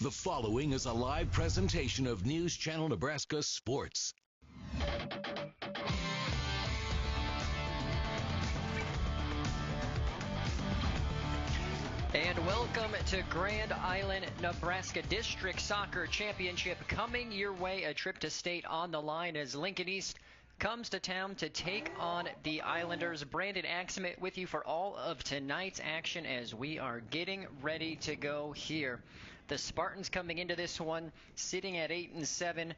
The following is a live presentation of News Channel Nebraska Sports. And welcome to Grand Island, Nebraska District Soccer Championship coming your way. A trip to state on the line as Lincoln East comes to town to take on the Islanders. Brandon Axelman with you for all of tonight's action as we are getting ready to go here. The Spartans coming into this one sitting at 8-7.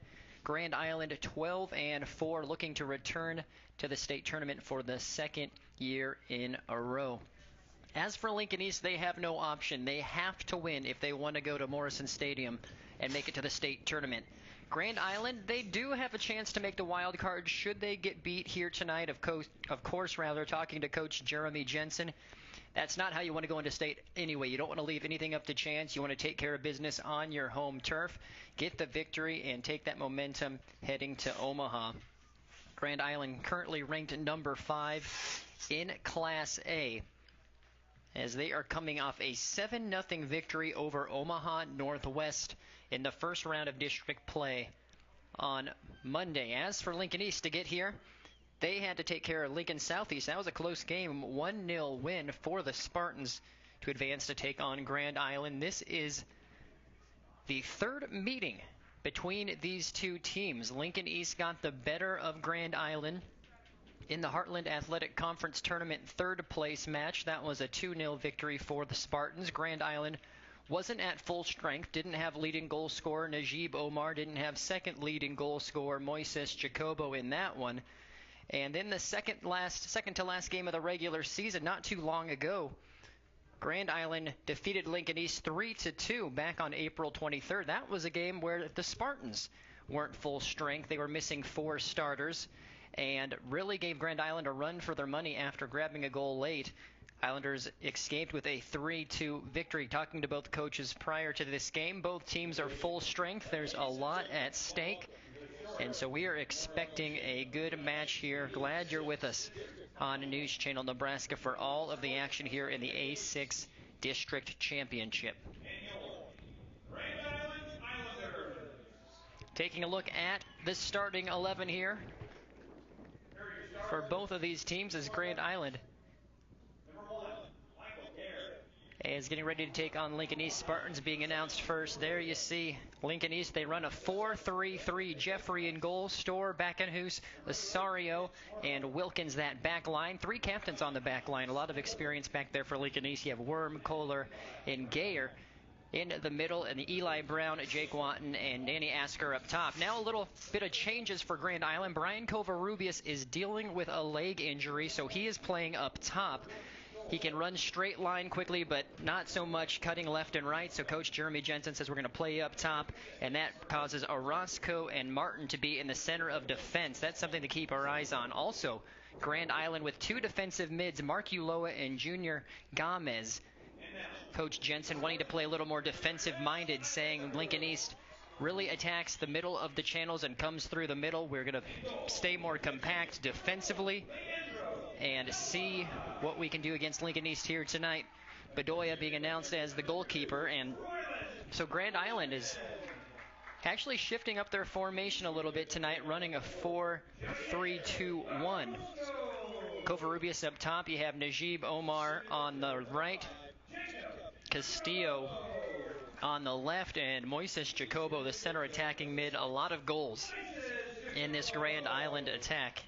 Grand Island 12-4, looking to return to the state tournament for the second year in a row. As for Lincoln East, they have no option. They have to win if they want to go to Morrison Stadium and make it to the state tournament. Grand Island, they do have a chance to make the wild card should they get beat here tonight. Of course, talking to Coach Jeremy Jensen. That's not how you want to go into state anyway. You don't want to leave anything up to chance. You want to take care of business on your home turf, get the victory, and take that momentum heading to Omaha. Grand Island currently ranked number 5 in Class A, as they are coming off a 7-0 victory over Omaha Northwest in the first round of district play on Monday. As for Lincoln East to get here, they had to take care of Lincoln Southeast. That was a close game, 1-0 win for the Spartans to advance to take on Grand Island. This is the third meeting between these two teams. Lincoln East got the better of Grand Island in the Heartland Athletic Conference Tournament third place match. That was a 2-0 victory for the Spartans. Grand Island wasn't at full strength, didn't have leading goal scorer Najib Omar, didn't have second leading goal scorer Moises Jacobo in that one. And then the second to last game of the regular season, not too long ago, Grand Island defeated Lincoln East 3-2 back on April 23rd. That was a game where the Spartans weren't full strength. They were missing 4 starters and really gave Grand Island a run for their money after grabbing a goal late. Islanders escaped with a 3-2 victory. Talking to both coaches prior to this game, both teams are full strength. There's a lot at stake, and so we are expecting a good match here. Glad you're with us on News Channel Nebraska for all of the action here in the A6 District Championship. Taking a look at the starting 11 here for both of these teams is Grand Island is getting ready to take on Lincoln East. Spartans being announced first. There you see Lincoln East. They run a 4-3-3. Jeffrey in goal, Storr, Backenhus, Osario, and Wilkins that back line. 3 captains on the back line. A lot of experience back there for Lincoln East. You have Worm, Kohler, and Gayer in the middle, and Eli Brown, Jake Watton, and Danny Asker up top. Now a little bit of changes for Grand Island. Brian Covarrubias is dealing with a leg injury, so he is playing up top. He can run straight line quickly, but not so much cutting left and right. So Coach Jeremy Jensen says we're going to play up top, and that causes Orozco and Martin to be in the center of defense. That's something to keep our eyes on. Also, Grand Island with 2 defensive mids, Mark Ulloa and Junior Gomez. Coach Jensen wanting to play a little more defensive-minded, saying Lincoln East really attacks the middle of the channels and comes through the middle. We're going to stay more compact defensively and see what we can do against Lincoln East here tonight. Bedoya being announced as the goalkeeper, and so Grand Island is actually shifting up their formation a little bit tonight, running a 4-3-2-1. Covarrubias up top. You have Najib Omar on the right, Castillo on the left, and Moises Jacobo, the center attacking mid. A lot of goals in this Grand Island attack.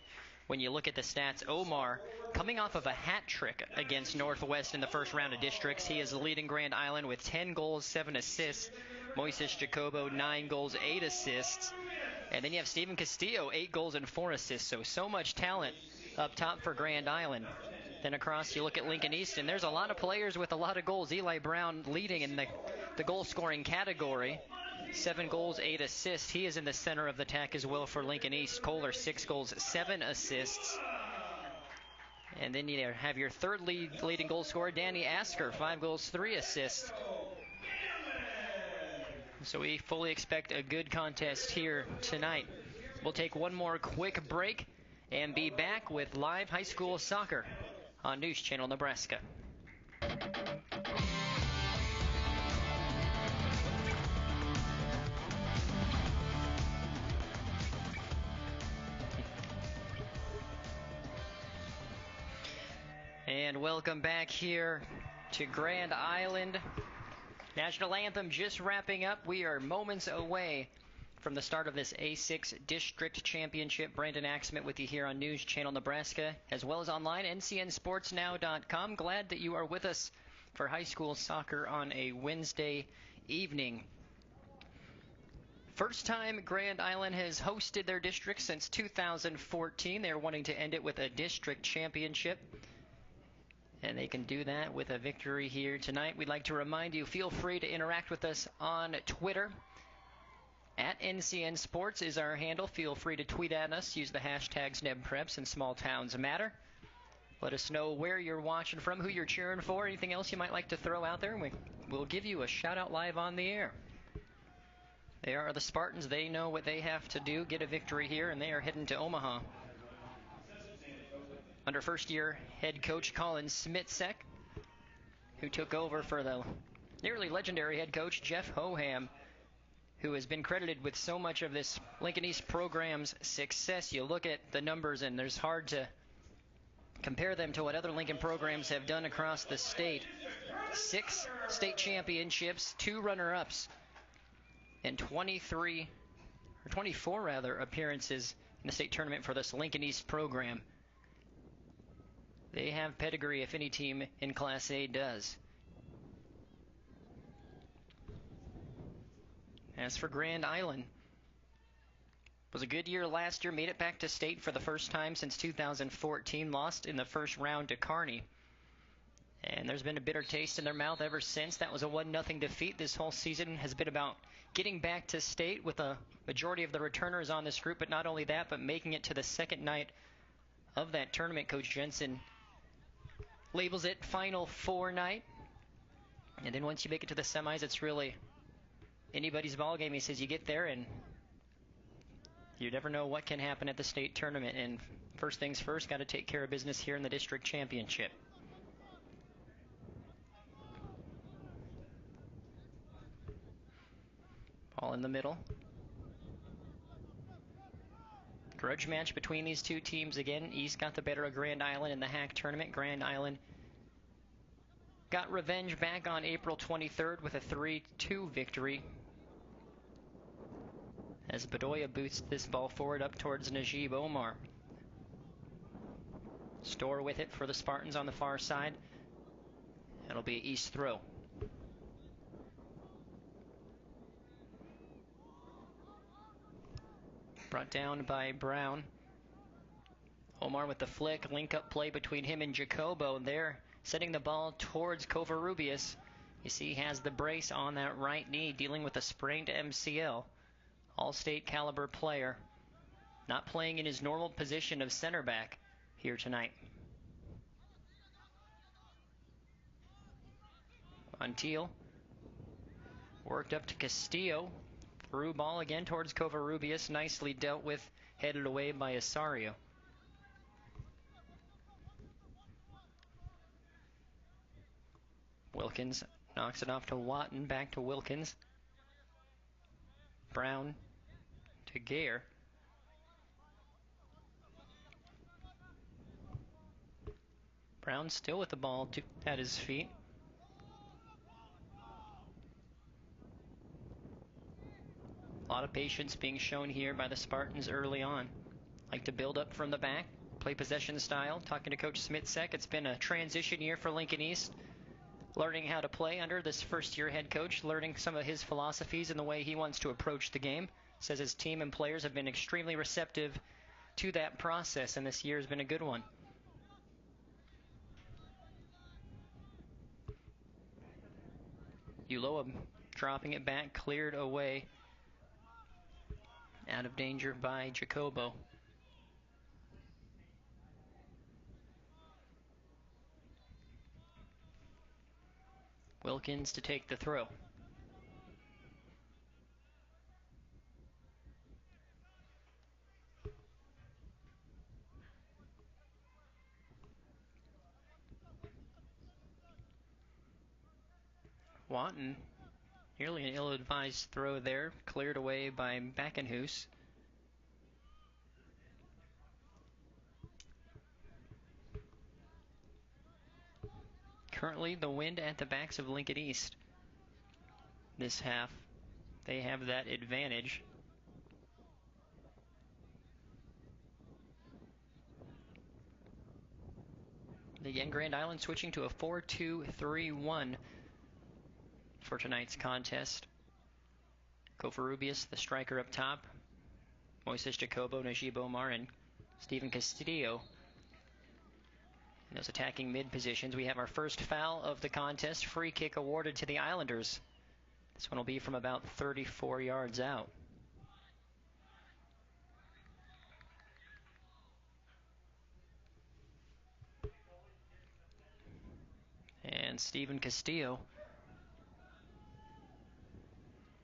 When you look at the stats, Omar coming off of a hat trick against Northwest in the first round of districts. He is leading Grand Island with 10 goals, 7 assists. Moises Jacobo, 9 goals, 8 assists. And then you have Steven Castillo, 8 goals and 4 assists. So much talent up top for Grand Island. Then across you look at Lincoln East, and there's a lot of players with a lot of goals. Eli Brown leading in the goal-scoring category. 7 goals, 8 assists. He is in the center of the attack as well for Lincoln East. Kohler, 6 goals, 7 assists. And then you have your third leading goal scorer, Danny Asker, 5 goals, 3 assists. So we fully expect a good contest here tonight. We'll take one more quick break and be back with live high school soccer on News Channel Nebraska. And welcome back here to Grand Island. National Anthem just wrapping up. We are moments away from the start of this A6 District Championship. Brandon Axmit with you here on News Channel Nebraska, as well as online, ncnsportsnow.com. Glad that you are with us for high school soccer on a Wednesday evening. First time Grand Island has hosted their district since 2014. They're wanting to end it with a district championship, and they can do that with a victory here tonight. We'd like to remind you, feel free to interact with us on Twitter. At NCN Sports is our handle. Feel free to tweet at us. Use the hashtags NebPreps and Small Towns Matter. Let us know where you're watching from, who you're cheering for, anything else you might like to throw out there, and we'll give you a shout-out live on the air. They are the Spartans. They know what they have to do, get a victory here, and they are heading to Omaha. Under first-year head coach Colin Smitzek, who took over for the nearly legendary head coach Jeff Hoham, who has been credited with so much of this Lincoln East program's success. You look at the numbers, and there's hard to compare them to what other Lincoln programs have done across the state. 6 state championships, 2 runner-ups, and 24 appearances in the state tournament for this Lincoln East program. They have pedigree if any team in Class A does. As for Grand Island, it was a good year last year, made it back to state for the first time since 2014, lost in the first round to Kearney. And there's been a bitter taste in their mouth ever since. That was a 1-0 defeat. This whole season has been about getting back to state with a majority of the returners on this group, but not only that, but making it to the second night of that tournament. Coach Jensen labels it Final Four night. And then once you make it to the semis, it's really anybody's ball game. He says you get there and you never know what can happen at the state tournament. And first things first, got to take care of business here in the district championship. Ball in the middle. Grudge match between these two teams again. East got the better of Grand Island in the HAC tournament. Grand Island got revenge back on April 23rd with a 3-2 victory, as Bedoya boots this ball forward up towards Najib Omar. Store with it for the Spartans on the far side. It'll be East throw. Brought down by Brown. Omar with the flick, link-up play between him and Jacobo. They're setting the ball towards Covarrubias. You see he has the brace on that right knee, dealing with a sprained MCL. All-state caliber player. Not playing in his normal position of center back here tonight. Montiel worked up to Castillo. Through ball again towards Covarrubias. Nicely dealt with, headed away by Asario. Wilkins knocks it off to Watton. Back to Wilkins. Brown to Gare. Brown still with the ball at his feet. A lot of patience being shown here by the Spartans early on. Like to build up from the back, play possession style. Talking to Coach Smitzek, it's been a transition year for Lincoln East. Learning how to play under this first-year head coach, learning some of his philosophies and the way he wants to approach the game. Says his team and players have been extremely receptive to that process, and this year has been a good one. Uloa dropping it back, cleared away. Out of danger by Jacobo. Wilkins to take the throw. Watton, nearly an ill-advised throw there, cleared away by Backenhuis. Currently, the wind at the backs of Lincoln East. This half, they have that advantage. Again, Grand Island switching to a 4-2-3-1 for tonight's contest. Covarrubias, the striker up top. Moises Jacobo, Najib Omar, and Stephen Castillo in those attacking mid positions. We have our first foul of the contest. Free kick awarded to the Islanders. This one will be from about 34 yards out. And Stephen Castillo,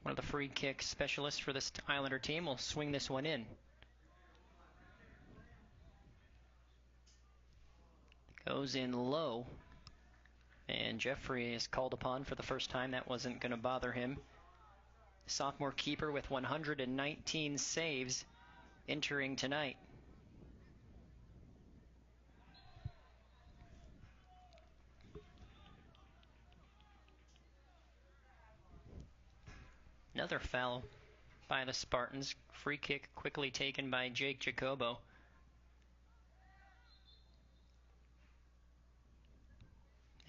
one of the free kick specialists for this Islander team, will swing this one in. Goes in low. And Jeffrey is called upon for the first time. That wasn't going to bother him. Sophomore keeper with 119 saves entering tonight. Another foul by the Spartans. Free kick quickly taken by Jake Jacobo.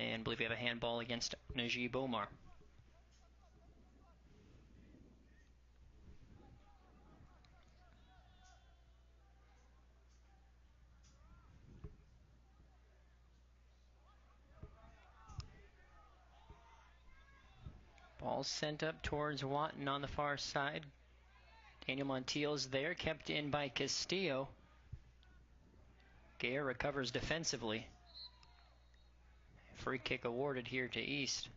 And I believe we have a handball against Najib Omar. Ball sent up towards Watton on the far side. Daniel Montiel's there, kept in by Castillo. Gare recovers defensively. Free kick awarded here to East.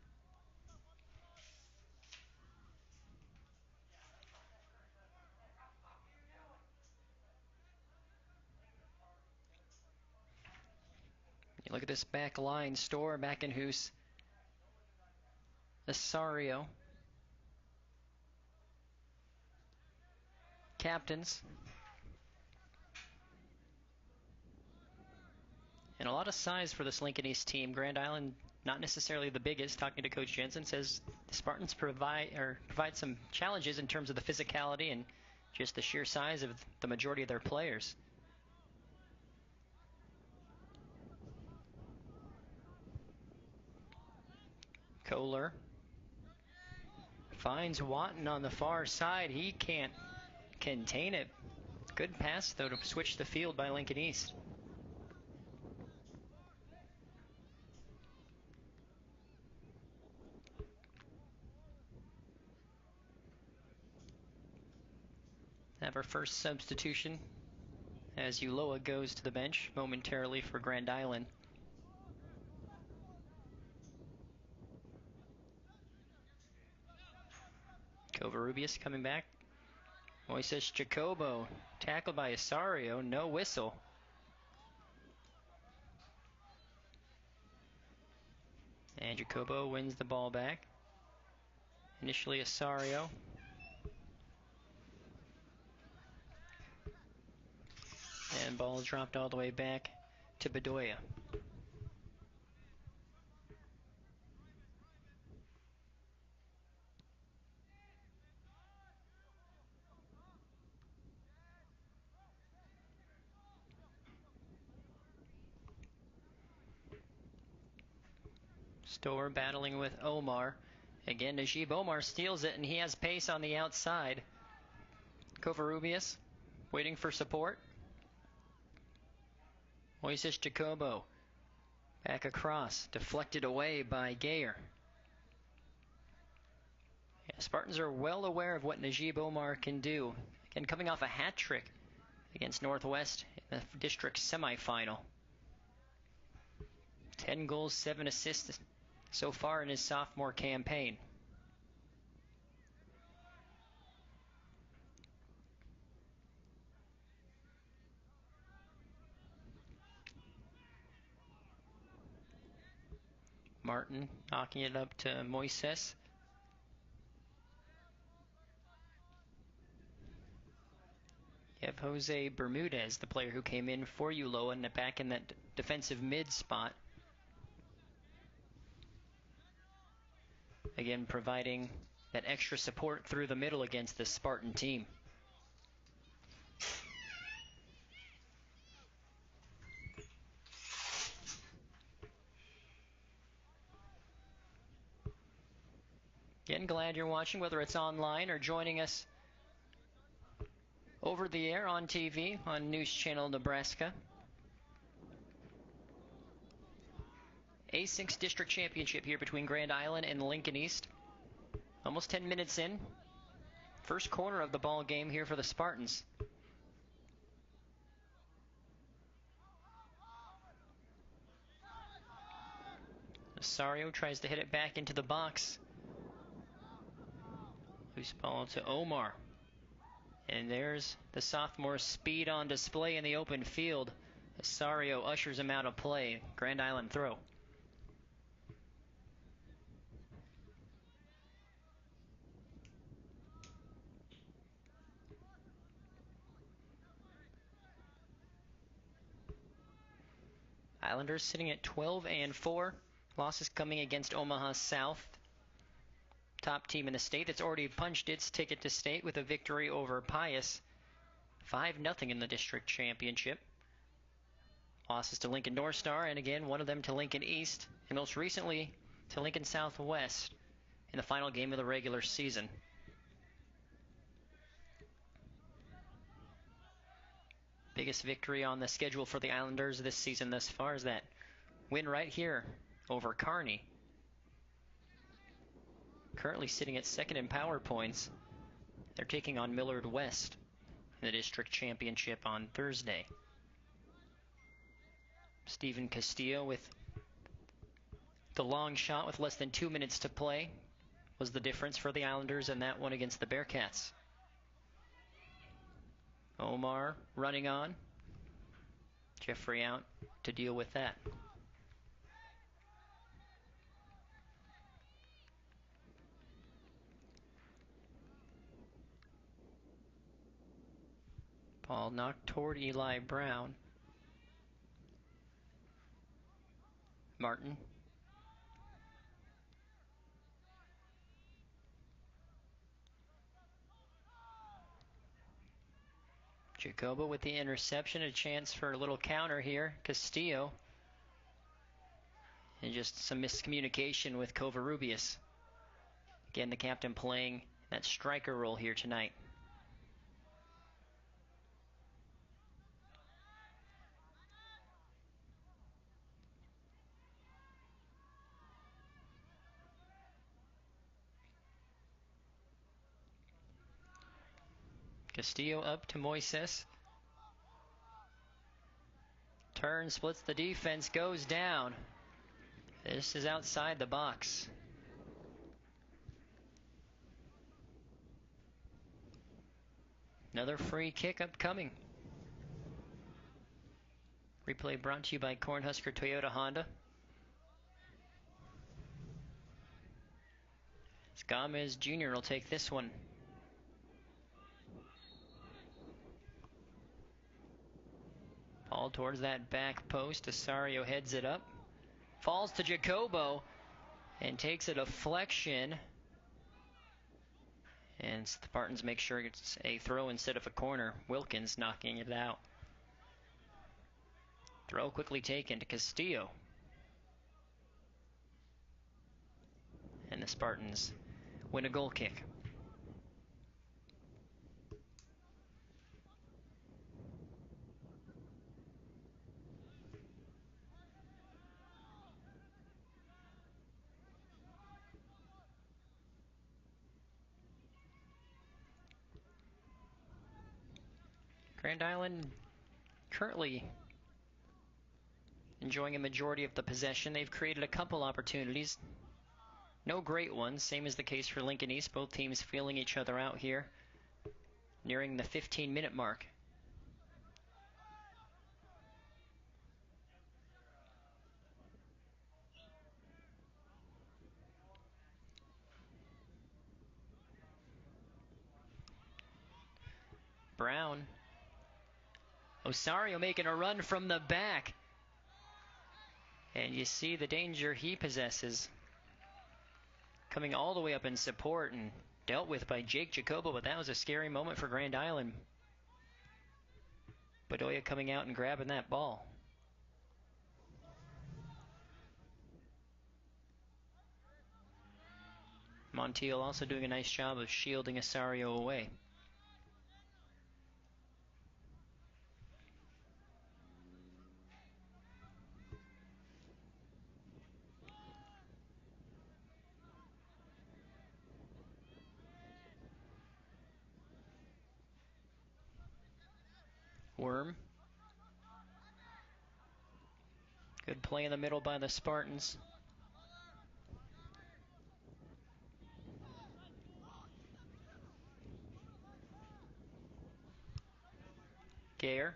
You look at this back line, Storr, Mackenhoose, Asario. Captains. And a lot of size for this Lincoln East team. Grand Island, not necessarily the biggest. Talking to Coach Jensen, says the Spartans provide some challenges in terms of the physicality and just the sheer size of the majority of their players. Kohler finds Watton on the far side. He can't contain it. Good pass, though, to switch the field by Lincoln East. Have our first substitution as Ulloa goes to the bench momentarily for Grand Island. Covarrubias coming back. Moises Jacobo tackled by Asario. No whistle. And Jacobo wins the ball back. Initially Asario. And ball dropped all the way back to Bedoya. Storr battling with Omar. Again, Najib Omar steals it, and he has pace on the outside. Covarrubias waiting for support. Moises Jacobo back across, deflected away by Gayer. Yeah, Spartans are well aware of what Najib Omar can do. Again, coming off a hat trick against Northwest in the district semifinal. 10 goals, 7 assists so far in his sophomore campaign. Martin knocking it up to Moises. You have Jose Bermudez, the player who came in for Ulloa and back in that defensive mid spot. Again, providing that extra support through the middle against this Spartan team. Again, glad you're watching, whether it's online or joining us over the air on TV on News Channel Nebraska. A6 District Championship here between Grand Island and Lincoln East. Almost 10 minutes in. First quarter of the ball game here for the Spartans. Osario tries to hit it back into the box. Loose ball to Omar. And there's the sophomore's speed on display in the open field. Osario ushers him out of play. Grand Island throw. Islanders sitting at 12-4. Losses coming against Omaha South. Top team in the state that's already punched its ticket to state with a victory over Pius. 5-0 in the district championship. Losses to Lincoln North Star, and again, one of them to Lincoln East, and most recently to Lincoln Southwest in the final game of the regular season. Biggest victory on the schedule for the Islanders this season thus far is that win right here over Kearney. Currently sitting at second in power points. They're taking on Millard West in the district championship on Thursday. Stephen Castillo with the long shot with less than 2 minutes to play was the difference for the Islanders in that one against the Bearcats. Omar running on. Jeffrey out to deal with that. Ball knocked toward Eli Brown. Martin. Jacobo with the interception, a chance for a little counter here. Castillo. And just some miscommunication with Covarrubias. Again, the captain playing that striker role here tonight. Castillo up to Moises. Turn, splits the defense, goes down. This is outside the box. Another free kick upcoming. Replay brought to you by Cornhusker Toyota Honda. Gomez Jr. will take this one. Ball towards that back post. Osario heads it up. Falls to Jacobo and takes a deflection. And Spartans make sure it's a throw instead of a corner. Wilkins knocking it out. Throw quickly taken to Castillo. And the Spartans win a goal kick. Grand Island currently enjoying a majority of the possession. They've created a couple opportunities. No great ones, same as the case for Lincoln East. Both teams feeling each other out here, nearing the 15-minute mark. Brown. Osario making a run from the back. And you see the danger he possesses. coming all the way up in support and dealt with by Jake Jacobo, but that was a scary moment for Grand Island. Bedoya coming out and grabbing that ball. Montiel also doing a nice job of shielding Osorio away. Worm. Good play in the middle by the Spartans. Gare.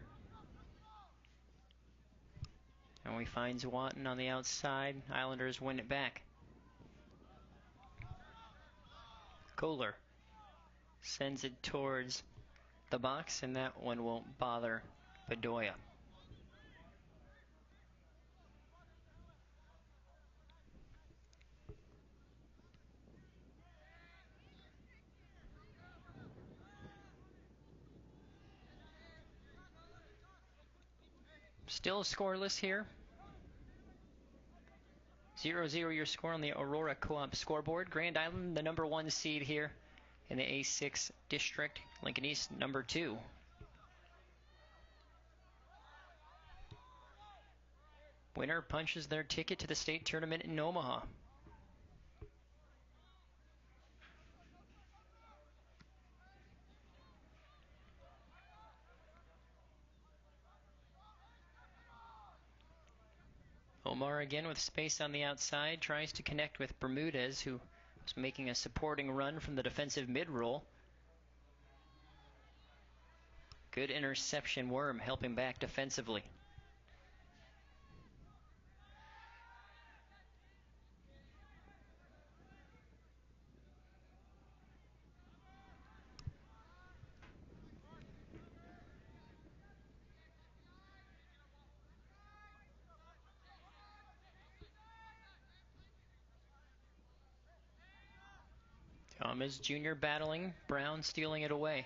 And we find Watton on the outside. Islanders win it back. Kohler sends it towards the box, and that one won't bother Bedoya. Still scoreless here. 0-0 your score on the Aurora Co-op scoreboard. Grand Island, the number 1 seed here in the A6 district. Lincoln East, number 2. Winner punches their ticket to the state tournament in Omaha. Omar again with space on the outside, tries to connect with Bermudez, who was making a supporting run from the defensive mid-roll. Good interception. Worm helping back defensively. Thomas Jr. battling, Brown stealing it away.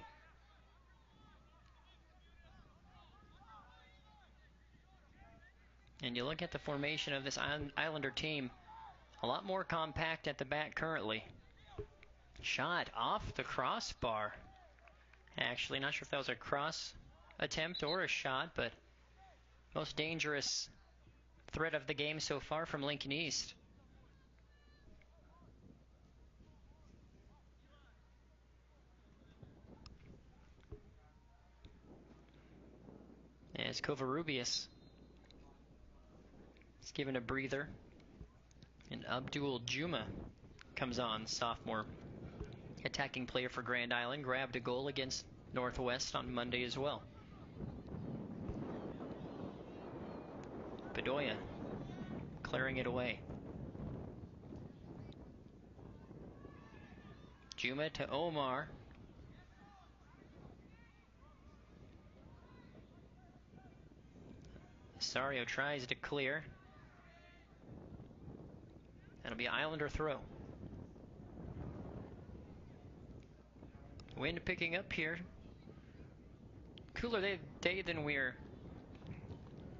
And you look at the formation of this Islander team, a lot more compact at the back currently. Shot off the crossbar. Actually, not sure if that was a cross attempt or a shot, but most dangerous threat of the game so far from Lincoln East. As Covarrubias is given a breather. And Abdul Juma comes on, sophomore attacking player for Grand Island. Grabbed a goal against Northwest on Monday as well. Bedoya clearing it away. Juma to Omar. Sario tries to clear. That'll be Islander throw. Wind picking up here. Cooler day than we're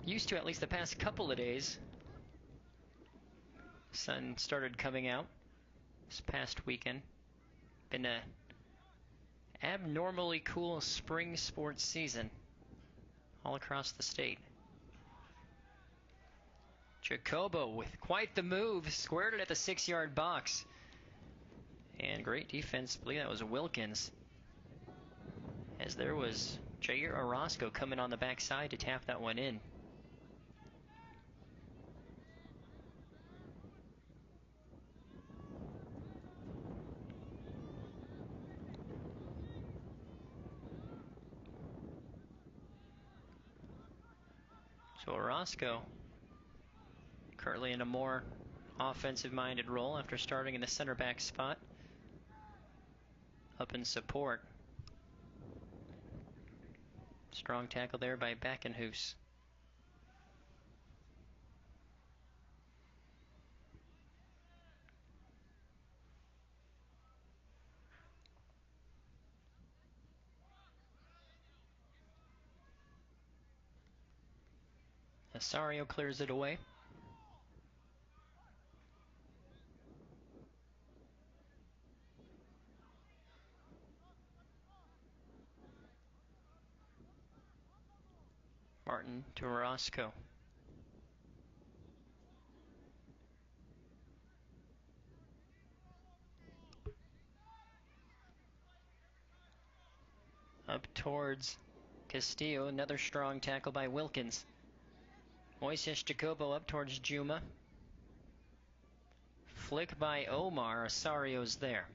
used to, at least the past couple of days. Sun started coming out this past weekend. Been a abnormally cool spring sports season all across the state. Jacobo with quite the move, squared it at the 6-yard box. And great defense, I believe that was Wilkins. As there was Jair Orozco coming on the backside to tap that one in. So Orozco currently in a more offensive-minded role after starting in the center back spot. Up in support. Strong tackle there by Backenhoose. Osorio clears it away. Martin to Orozco. Up towards Castillo, another strong tackle by Wilkins. Moises Jacobo up towards Juma. Flick by Omar, Osario's there.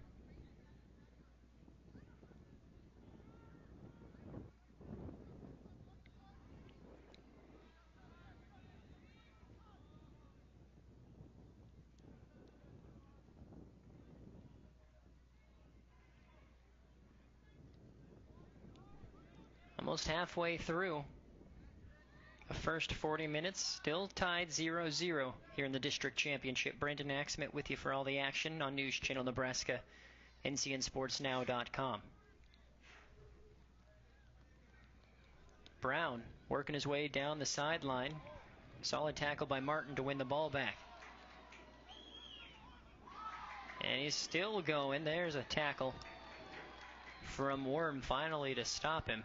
Almost halfway through the first 40 minutes, still tied 0-0 here in the district championship. Brandon Axmit with you for all the action on News Channel Nebraska, ncnsportsnow.com. Brown working his way down the sideline. Solid tackle by Martin to win the ball back. And he's still going. There's a tackle from Worm finally to stop him.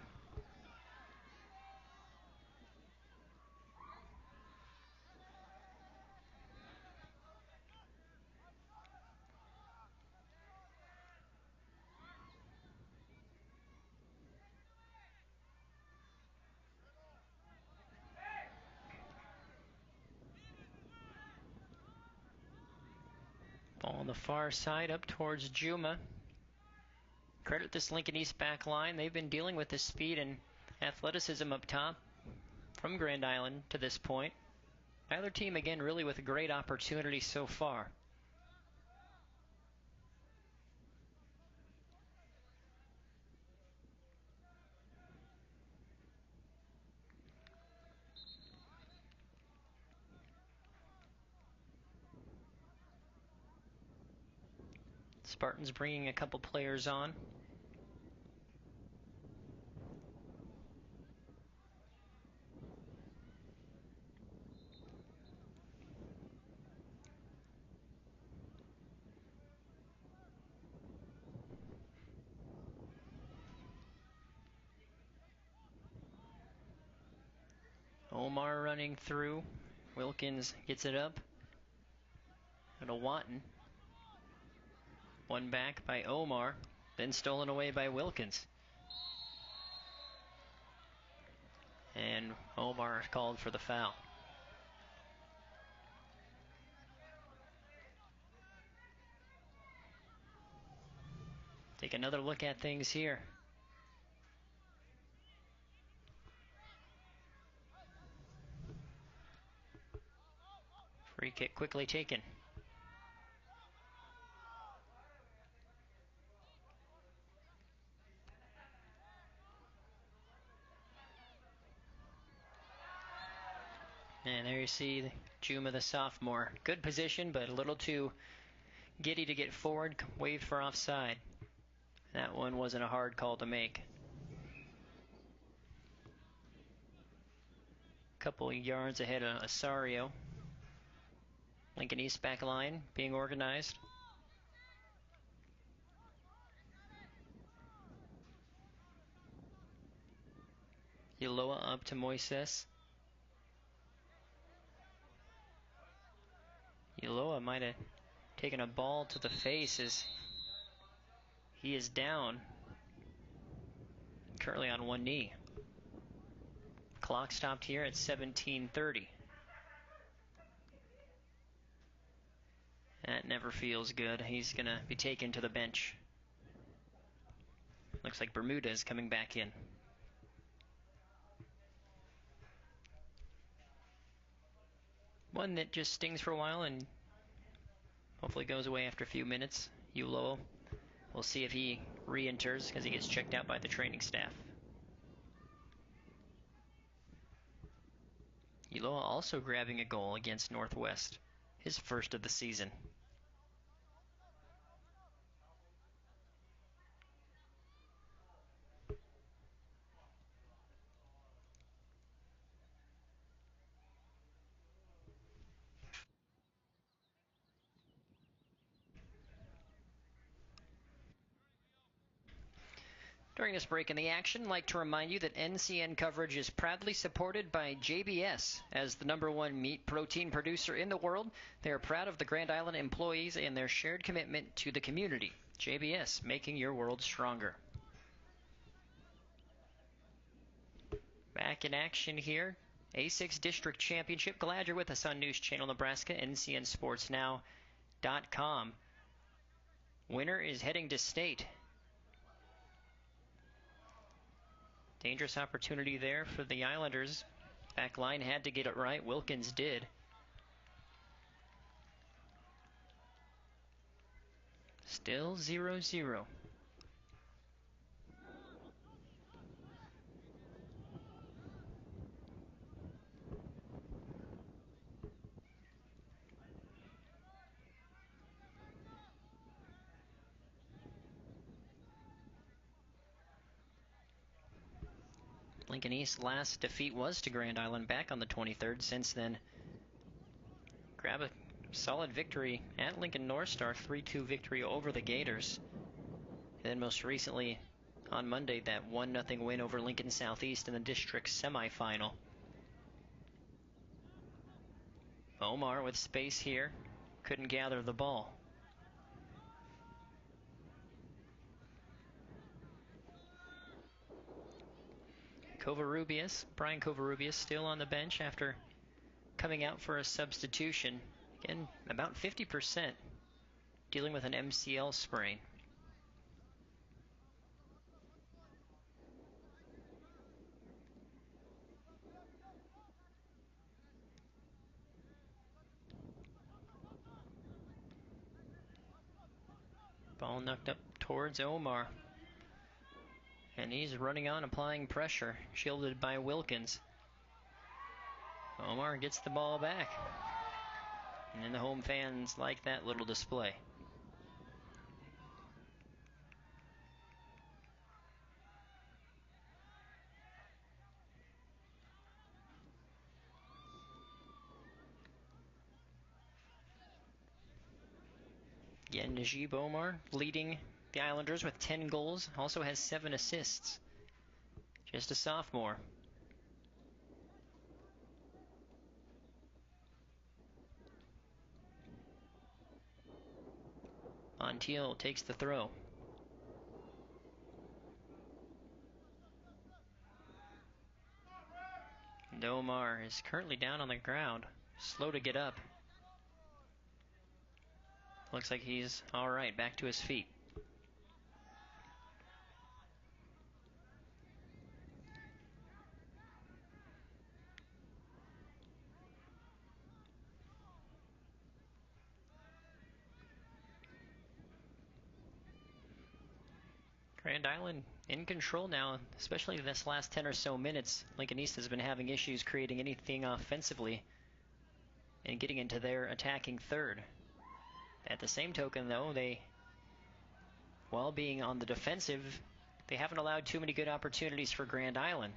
Ball on the far side up towards Juma. Credit this Lincoln East back line. They've been dealing with the speed and athleticism up top from Grand Island to this point. Either team, again, really with a great opportunity so far. Spartans bringing a couple players on. Omar running through. Wilkins gets it up. And a Watton. One back by Omar, then stolen away by Wilkins. And Omar called for the foul. Take another look at things here. Free kick quickly taken. And there you see Juma, the sophomore. Good position, but a little too giddy to get forward. Waved for offside. That one wasn't a hard call to make. Couple yards ahead of Osorio. Lincoln East back line being organized. Uloa up to Moises. Uloa might have taken a ball to the face as he is down. Currently on one knee. Clock stopped here at 17:30. That never feels good. He's going to be taken to the bench. Looks like Bermuda is coming back in. One that just stings for a while and hopefully goes away after a few minutes. Uloa. We'll see if he re-enters because he gets checked out by the training staff. Uloa also grabbing a goal against Northwest. His first of the season. During this break in the action, I'd like to remind you that NCN coverage is proudly supported by JBS. As the #1 meat protein producer in the world, they are proud of the Grand Island employees and their shared commitment to the community. JBS, making your world stronger. Back in action here. A6 District Championship. Glad you're with us on News Channel Nebraska, ncnsportsnow.com. Winner is heading to state. Dangerous opportunity there for the Islanders. Back line had to get it right. Wilkins did. Still 0-0. Lincoln East's last defeat was to Grand Island back on the 23rd. Since then, grab a solid victory at Lincoln North Star, 3-2 victory over the Gators. And then most recently on Monday, that 1-0 win over Lincoln Southeast in the district semifinal. Omar with space here, couldn't gather the ball. Brian Covarrubias still on the bench after coming out for a substitution. Again, about 50% dealing with an MCL sprain. Ball knocked up towards Omar. And he's running on, applying pressure, shielded by Wilkins. Omar gets the ball back. And the home fans like that little display. Again, Najib Omar leading the Islanders with 10 goals, also has 7 assists. Just a sophomore. Montiel takes the throw. And Omar is currently down on the ground, slow to get up. Looks like he's all right, back to his feet. Grand Island in control now, especially this last 10 or so minutes. Lincoln East has been having issues creating anything offensively and getting into their attacking third. At the same token, though, while being on the defensive, they haven't allowed too many good opportunities for Grand Island.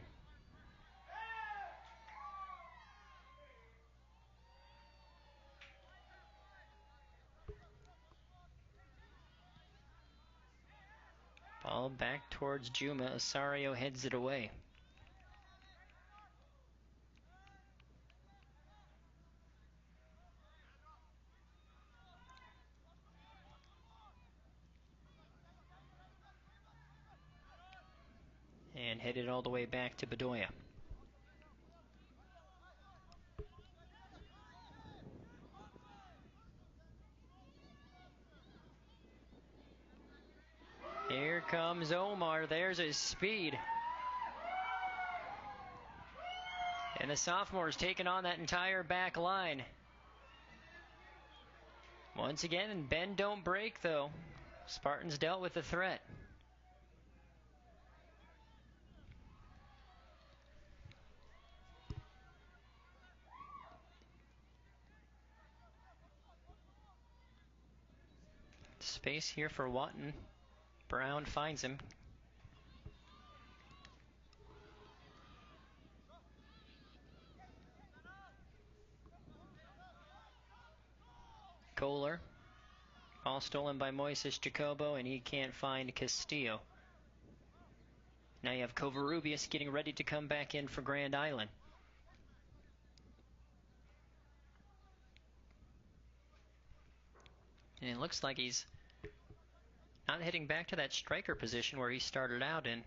Ball back towards Juma. Osario heads it away. And headed all the way back to Bedoya. Here comes Omar. There's his speed. And the sophomore's taken on that entire back line. Once again, bend don't break, though. Spartans dealt with the threat. Space here for Watton. Brown finds him. Kohler. All stolen by Moises Jacobo, and he can't find Castillo. Now you have Covarrubias getting ready to come back in for Grand Island. And it looks like he's not heading back to that striker position where he started out in.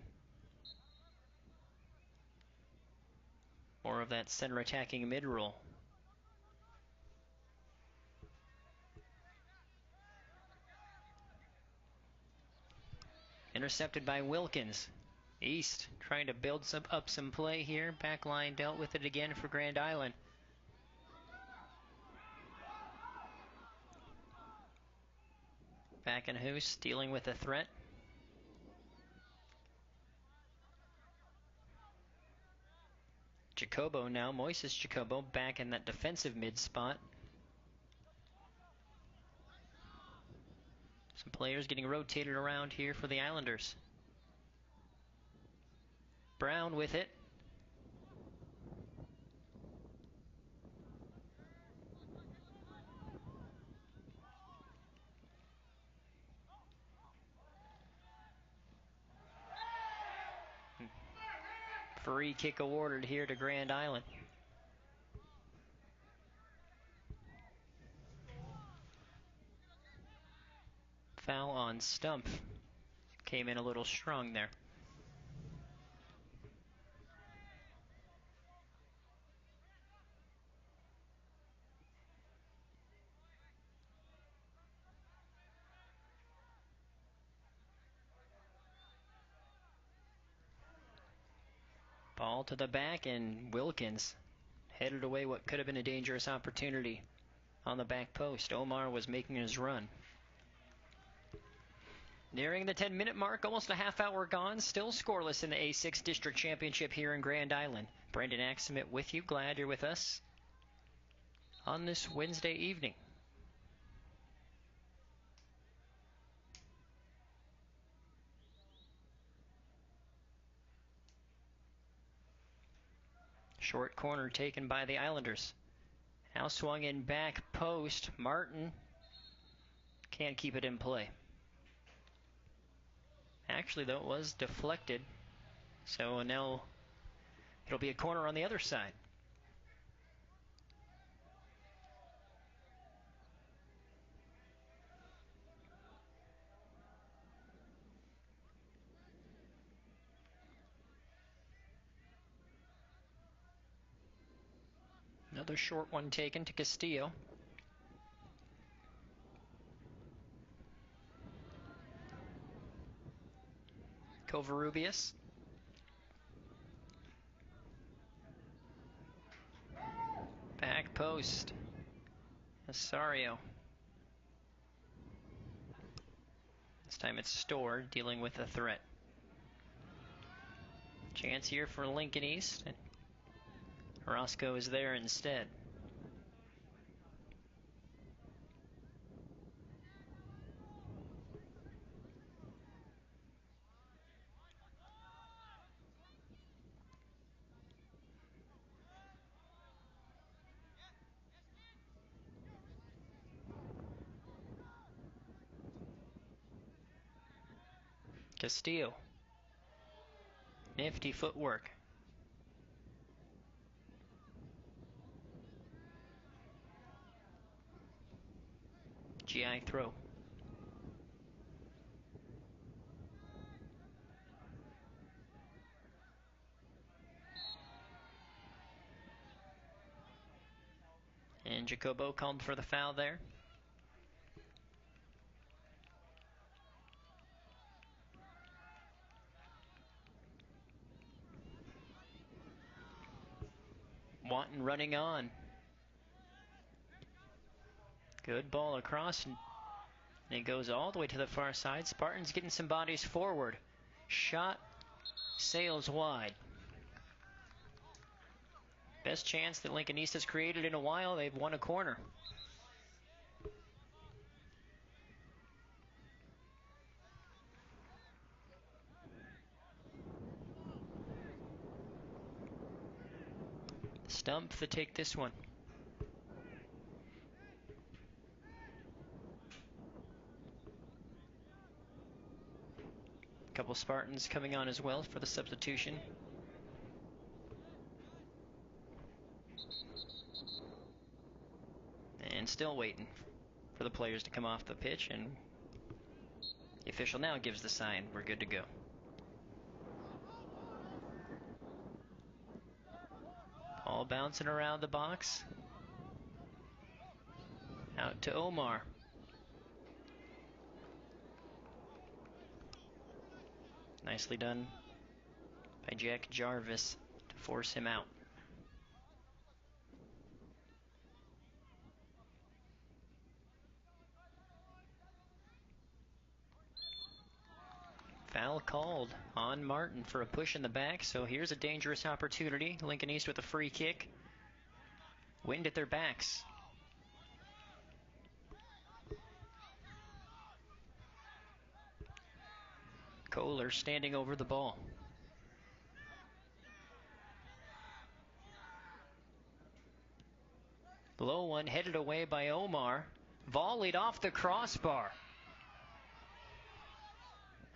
More of that center attacking mid role. Intercepted by Wilkins. East trying to build up some play here. Back line dealt with it again for Grand Island. Back in Hoos dealing with a threat. Jacobo now, Moises Jacobo back in that defensive mid spot. Some players getting rotated around here for the Islanders. Brown with it. Free kick awarded here to Grand Island. Foul on Stump. Came in a little strong there. Ball to the back, and Wilkins headed away what could have been a dangerous opportunity on the back post. Omar was making his run. Nearing the 10-minute mark, almost a half hour gone, still scoreless in the A6 District Championship here in Grand Island. Brendan Axamit with you. Glad you're with us on this Wednesday evening. Short corner taken by the Islanders. Now swung in back post. Martin can't keep it in play. Actually, though, it was deflected. So now it'll be a corner on the other side. Another short one taken to Castillo. Covarrubias. Back post. Osorio. This time it's Storr dealing with a threat. Chance here for Lincoln East. And Roscoe is there instead. Castillo. Nifty footwork. GI throw. And Jacobo called for the foul there. Wanton running on. Good ball across, and it goes all the way to the far side. Spartans getting some bodies forward. Shot sails wide. Best chance that Lincoln East has created in a while. They've won a corner. Stump to take this one. Couple Spartans coming on as well for the substitution. And still waiting for the players to come off the pitch, and the official now gives the sign. We're good to go. Ball bouncing around the box. Out to Omar. Nicely done by Jack Jarvis to force him out. Foul called on Martin for a push in the back, so here's a dangerous opportunity. Lincoln East with a free kick. Wind at their backs. Kohler standing over the ball. Low one headed away by Omar. Volleyed off the crossbar.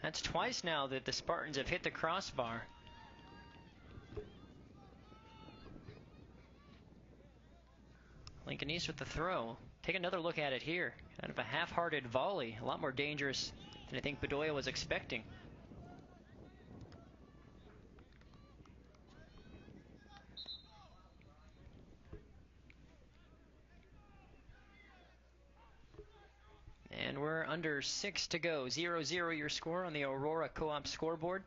That's twice now that the Spartans have hit the crossbar. Lincoln East with the throw. Take another look at it here. Kind of a half-hearted volley. A lot more dangerous than I think Bedoya was expecting. And we're under 6 to go. 0-0 your score on the Aurora Co-op scoreboard.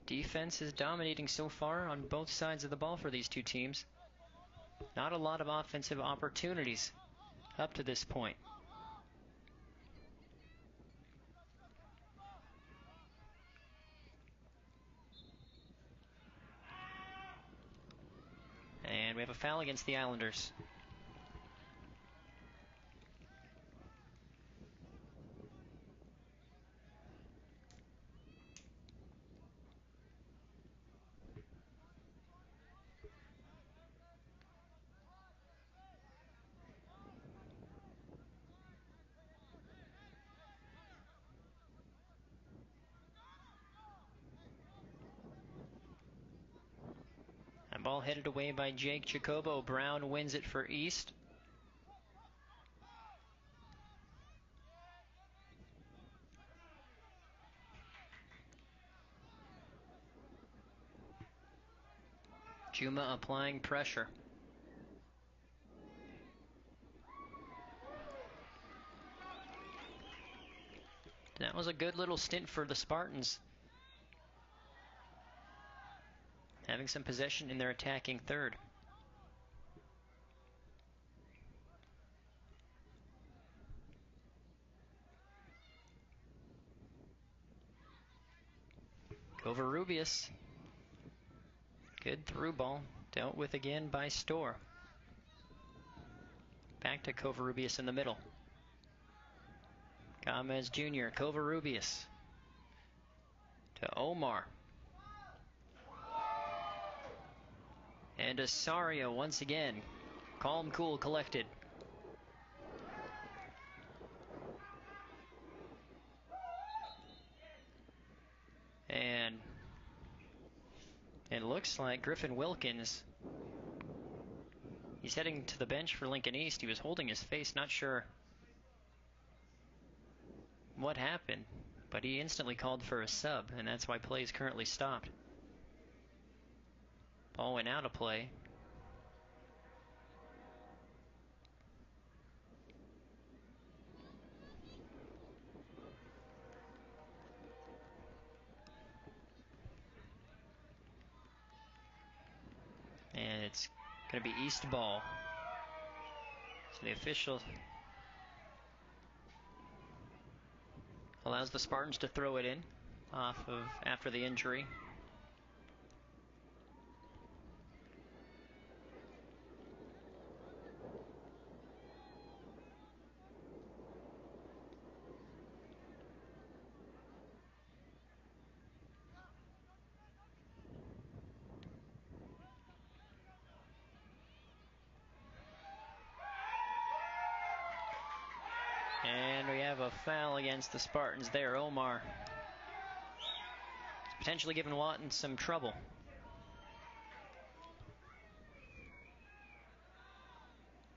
Defense is dominating so far on both sides of the ball for these two teams. Not a lot of offensive opportunities up to this point. And we have a foul against the Islanders. Ball headed away by Jake Jacobo. Brown wins it for East. Juma applying pressure. That was a good little stint for the Spartans, having some possession in their attacking third. Covarrubias. Good through ball. Dealt with again by Storr. Back to Covarrubias in the middle. Gomez Jr., Covarrubias. To Omar. And Asario once again. Calm, cool, collected. And it looks like Griffin Wilkins, he's heading to the bench for Lincoln East. He was holding his face, not sure what happened, but he instantly called for a sub, and that's why play is currently stopped. Ball went out of play. And it's going to be East ball. So the official allows the Spartans to throw it in after the injury. And we have a foul against the Spartans there. Omar is potentially giving Watton some trouble.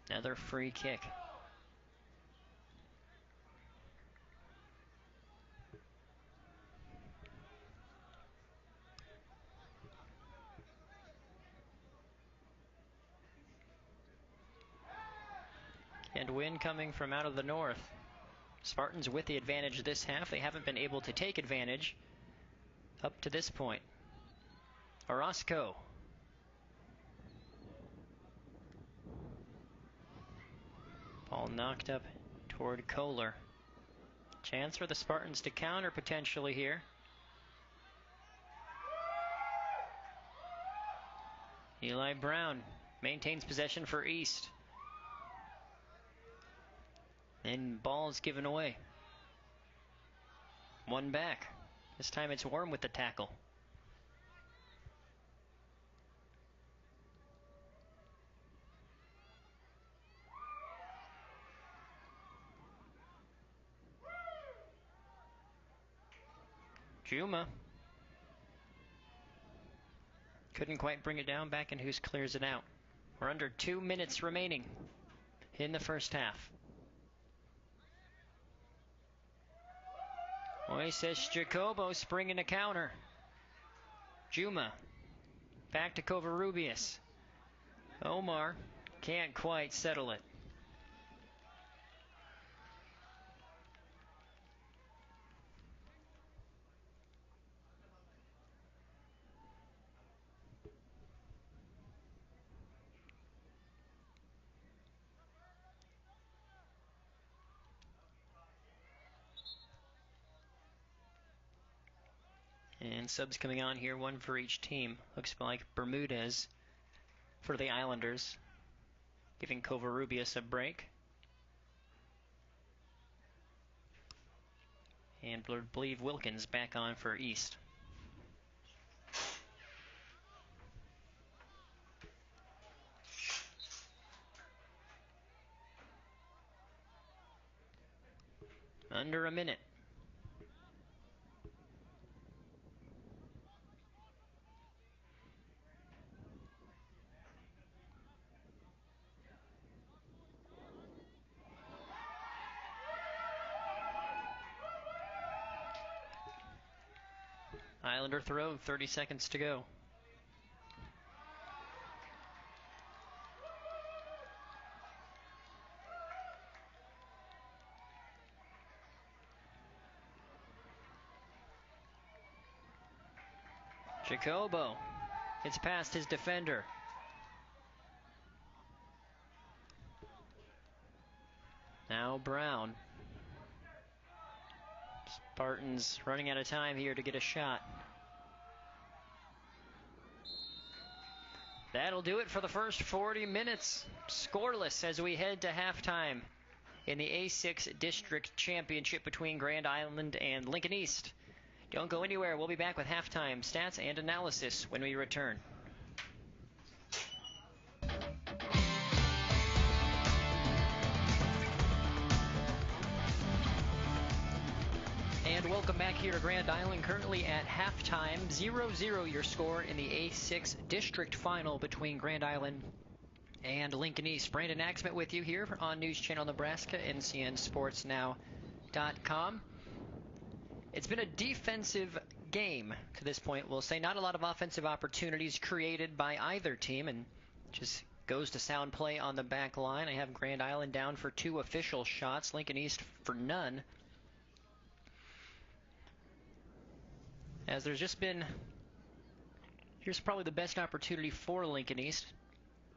Another free kick. And wind coming from out of the north. Spartans with the advantage this half. They haven't been able to take advantage up to this point. Orozco. Ball knocked up toward Kohler. Chance for the Spartans to counter potentially here. Eli Brown maintains possession for East. And ball's given away. One back. This time it's Worm with the tackle. Juma couldn't quite bring it down. Back and Hoos clears it out. We're under 2 minutes remaining in the first half. Moises Jacobo springing a counter. Juma back to Covarrubias. Omar can't quite settle it. And subs coming on here, one for each team. Looks like Bermudez for the Islanders, giving Covarrubias a break. And I believe Wilkins back on for East. Under a minute. Islander throw, 30 seconds to go. Jacobo, it's past his defender. Now Brown. Spartans running out of time here to get a shot. That'll do it for the first 40 minutes. Scoreless as we head to halftime in the A6 District Championship between Grand Island and Lincoln East. Don't go anywhere. We'll be back with halftime stats and analysis when we return. And welcome back here to Grand Island, currently at halftime. 0-0 your score in the A6 District Final between Grand Island and Lincoln East. Brandon Axmet with you here on News Channel Nebraska, ncnsportsnow.com. It's been a defensive game to this point. We'll say not a lot of offensive opportunities created by either team, and just goes to sound play on the back line. I have Grand Island down for 2 official shots, Lincoln East for none. As there's just been, here's probably the best opportunity for Lincoln East.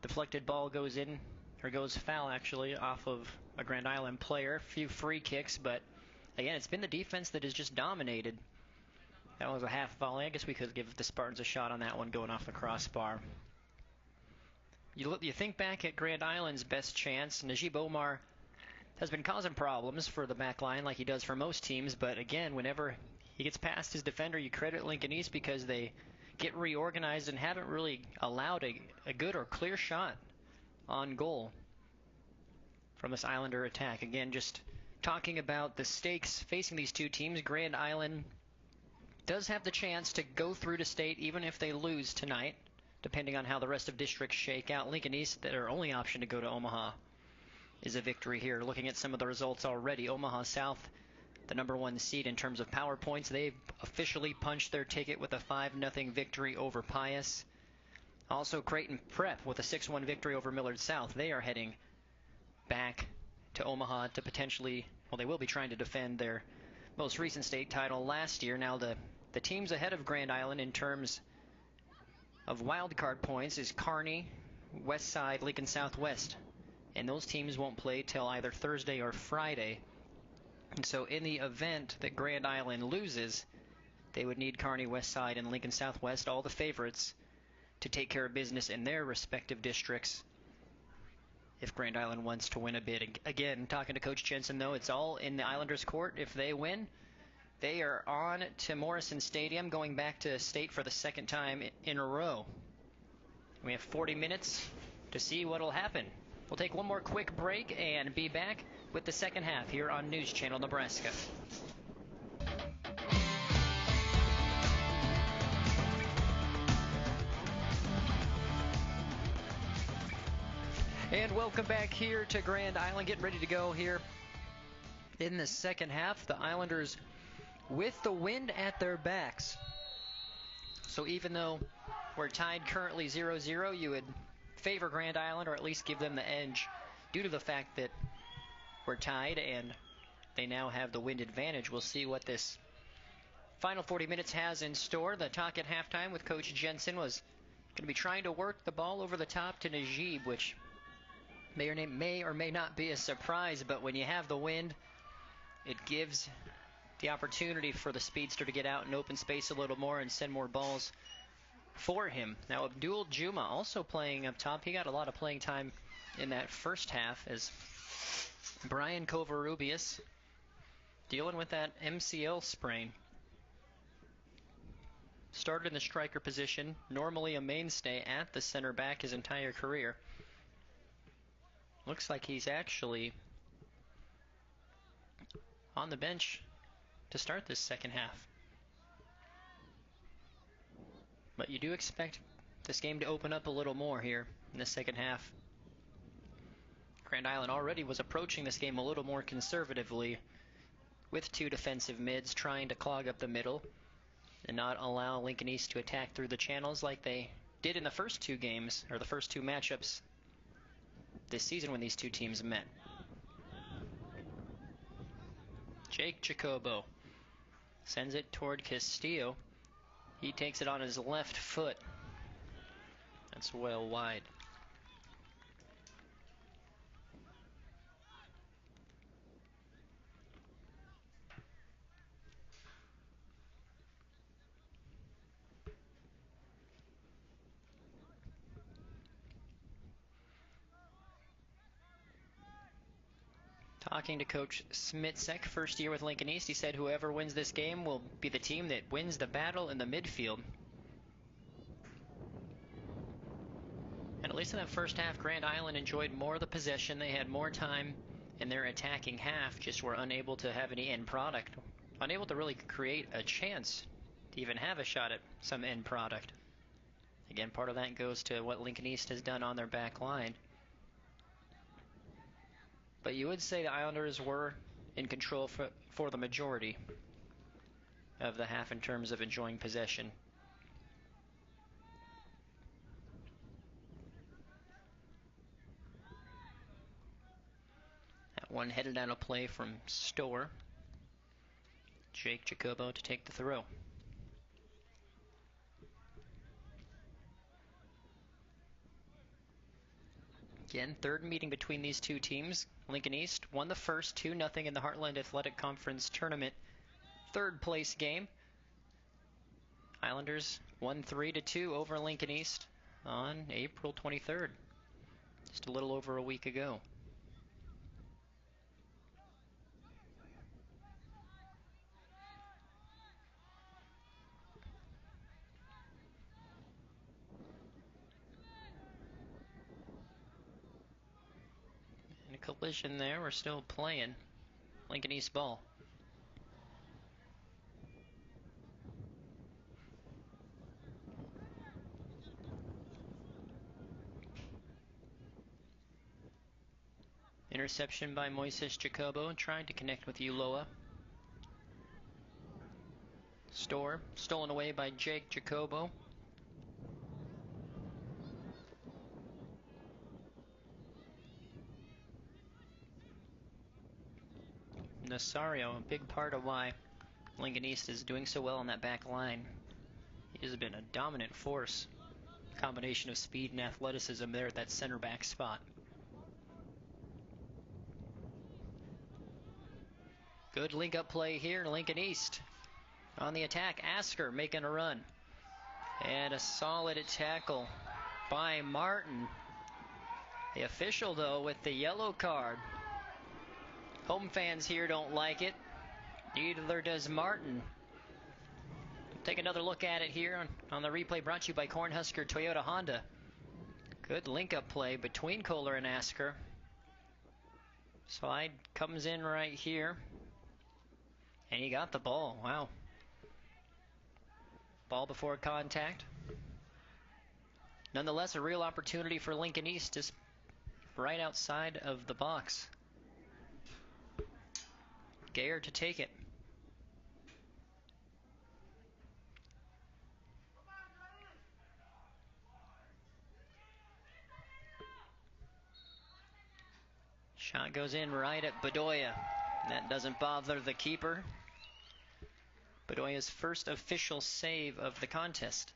Deflected ball goes in, or goes foul actually, off of a Grand Island player. A few free kicks, but again, it's been the defense that has just dominated. That was a half volley. I guess we could give the Spartans a shot on that one going off the crossbar. You think back at Grand Island's best chance, Najib Omar has been causing problems for the back line like he does for most teams, but again, whenever he gets past his defender, you credit Lincoln East because they get reorganized and haven't really allowed a good or clear shot on goal from this Islander attack. Again, just talking about the stakes facing these two teams, Grand Island does have the chance to go through to state even if they lose tonight, depending on how the rest of districts shake out. Lincoln East, their only option to go to Omaha is a victory here. Looking at some of the results already, Omaha South, the number one seed in terms of power points, they've officially punched their ticket with a 5-0 victory over Pius. Also, Creighton Prep with a 6-1 victory over Millard South. They are heading back to Omaha to potentially, well, they will be trying to defend their most recent state title last year. Now the teams ahead of Grand Island in terms of wild card points is Kearney, Westside, Lincoln Southwest. And those teams won't play till either Thursday or Friday. And so in the event that Grand Island loses, they would need Kearney, Westside, and Lincoln Southwest, all the favorites, to take care of business in their respective districts if Grand Island wants to win a bid. Again, talking to Coach Jensen, though, it's all in the Islanders' court. If they win, they are on to Morrison Stadium, going back to state for the second time in a row. We have 40 minutes to see what will happen. We'll take one more quick break and be back with the second half here on News Channel Nebraska. And welcome back here to Grand Island. Getting ready to go here in the second half. The Islanders with the wind at their backs. So even though we're tied currently 0-0, you would favor Grand Island, or at least give them the edge, due to the fact that we're tied and they now have the wind advantage. We'll see what this final 40 minutes has in store. The talk at halftime with Coach Jensen was going to be trying to work the ball over the top to Najib, which may or may not be a surprise, but when you have the wind, it gives the opportunity for the speedster to get out in open space a little more and send more balls for him. Now Abdul Juma also playing up top. He got a lot of playing time in that first half as Brian Covarrubias dealing with that MCL sprain. Started in the striker position, normally a mainstay at the center back his entire career. Looks like he's actually on the bench to start this second half. But you do expect this game to open up a little more here in the second half. Grand Island already was approaching this game a little more conservatively with two defensive mids trying to clog up the middle and not allow Lincoln East to attack through the channels like they did in the first two games, or the first two matchups this season when these two teams met. Jake Jacobo sends it toward Castillo. He takes it on his left foot. That's well wide. Talking to Coach Smitzek, first year with Lincoln East, he said whoever wins this game will be the team that wins the battle in the midfield. And at least in that first half, Grand Island enjoyed more of the possession. They had more time in their attacking half, just were unable to have any end product. Unable to really create a chance to even have a shot at some end product. Again, part of that goes to what Lincoln East has done on their back line. But you would say the Islanders were in control for the majority of the half in terms of enjoying possession. That one headed out of play from Stower. Jake Jacobo to take the throw. Again, third meeting between these two teams. Lincoln East won the first 2-0 in the Heartland Athletic Conference Tournament third place game. Islanders won 3-2 over Lincoln East on April 23rd, just a little over a week ago. And a collision there, we're still playing. Lincoln East ball. Interception by Moises Jacobo, trying to connect with Ulloa. Storr, stolen away by Jake Jacobo. Nasario, a big part of why Lincoln East is doing so well on that back line. He has been a dominant force. Combination of speed and athleticism there at that center back spot. Good link-up play here, Lincoln East. On the attack, Asker making a run. And a solid tackle by Martin. The official, though, with the yellow card. Home fans here don't like it. Neither does Martin. Take another look at it here on the replay brought to you by Cornhusker Toyota Honda. Good link-up play between Kohler and Asker. Slide comes in right here. And he got the ball. Wow. Ball before contact. Nonetheless, a real opportunity for Lincoln East, just right outside of the box. Gayer to take it. Shot goes in right at Bedoya. That doesn't bother the keeper. Bedoya's first official save of the contest.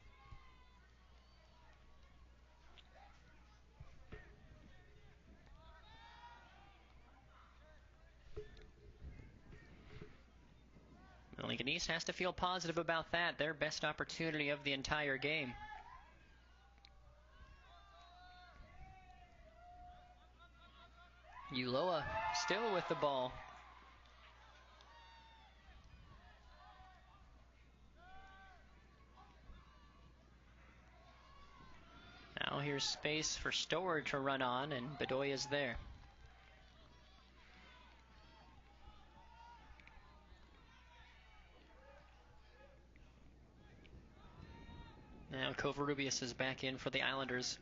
Lincoln East has to feel positive about that. Their best opportunity of the entire game. Ulloa still with the ball. Now here's space for Storr to run on, and Bedoya's there. Now Covarrubias is back in for the Islanders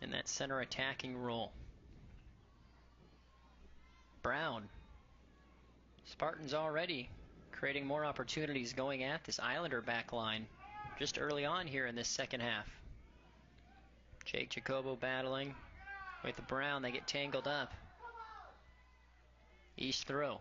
in that center attacking role. Brown. Spartans already creating more opportunities going at this Islander back line just early on here in this second half. Jake Jacobo battling with Brown. They get tangled up. East throw.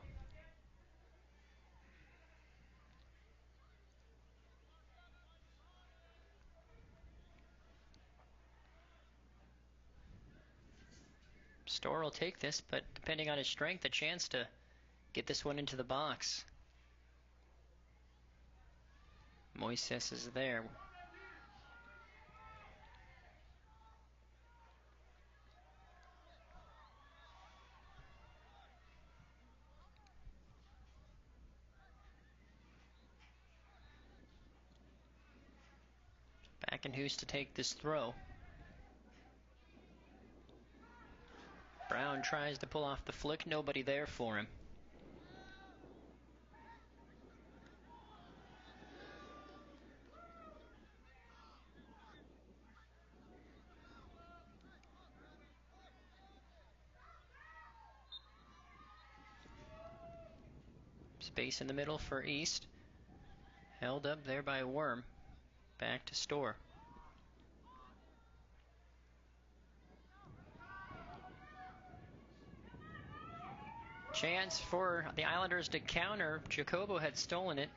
Storr will take this, but depending on his strength, a chance to get this one into the box. Moises is there. Back and who's to take this throw. Brown tries to pull off the flick, nobody there for him. Space in the middle for East. Held up there by Worm. Back to Storr. Chance for the Islanders to counter. Jacobo had stolen it.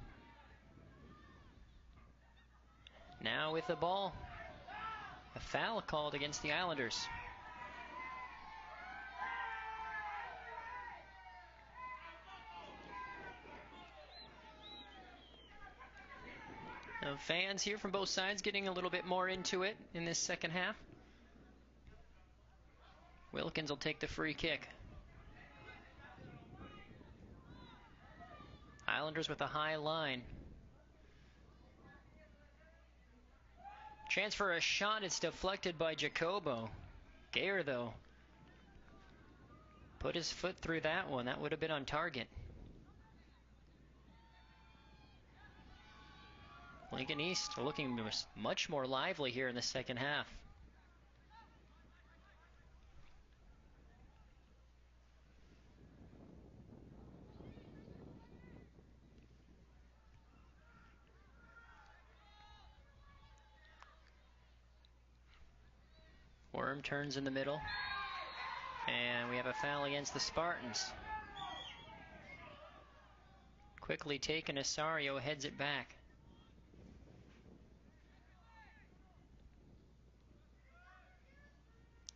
Now with the ball. A foul called against the Islanders. Now fans here from both sides getting a little bit more into it in this second half. Wilkins will take the free kick. Islanders with a high line. Chance for a shot. It's deflected by Jacobo. Gayer, though, Put his foot through that one. That would have been on target. Lincoln East looking much more lively here in the second half. Worm turns in the middle. And we have a foul against the Spartans. Quickly taken, Asario heads it back.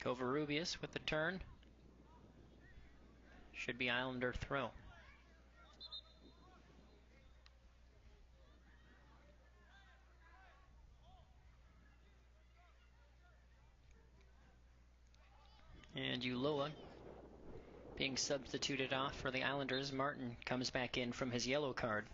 Covarrubias with the turn. Should be Islander throw. And Ulloa being substituted off for the Islanders. Martin comes back in from his yellow card.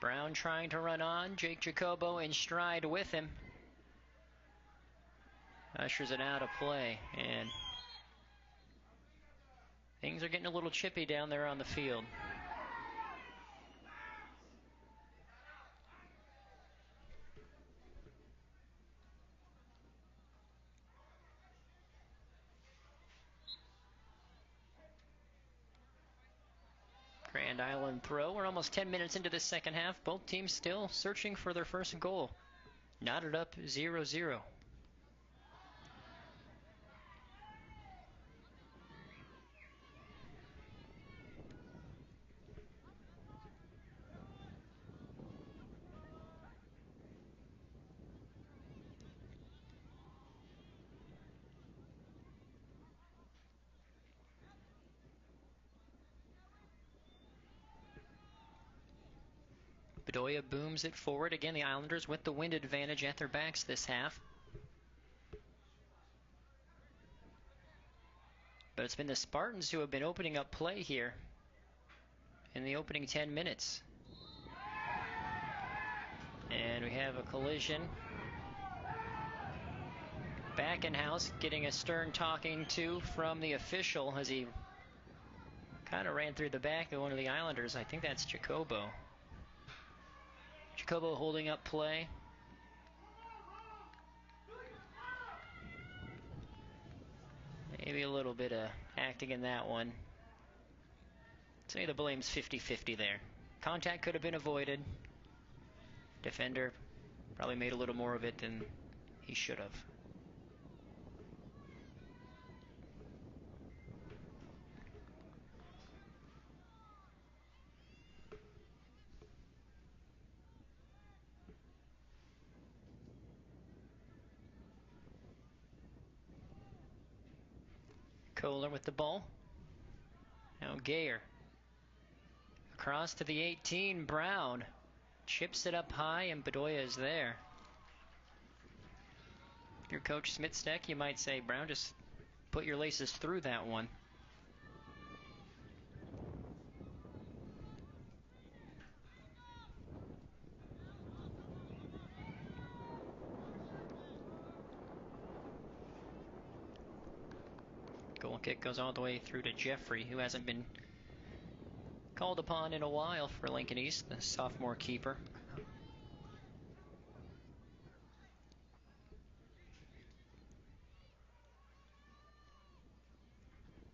Brown trying to run on. Jake Jacobo in stride with him. Ushers it out of play, and things are getting a little chippy down there on the field. Grand Island throw. We're almost 10 minutes into the second half. Both teams still searching for their first goal. Knotted up 0-0. Bedoya booms it forward. Again, the Islanders with the wind advantage at their backs this half. But it's been the Spartans who have been opening up play here in the opening 10 minutes. And we have a collision. Backenhouse getting a stern talking to from the official as he kind of ran through the back of one of the Islanders. I think that's Jacobo. Jacobo holding up play. Maybe a little bit of acting in that one. Say the blame's 50-50 there. Contact could have been avoided. Defender probably made a little more of it than he should have. Kohler with the ball. Now Gayer. Across to the 18, Brown. Chips it up high, and Bedoya is there. If you're Coach Smitstek, you might say, Brown, just put your laces through that one. Goal kick goes all the way through to Jeffrey, who hasn't been called upon in a while for Lincoln East, the sophomore keeper.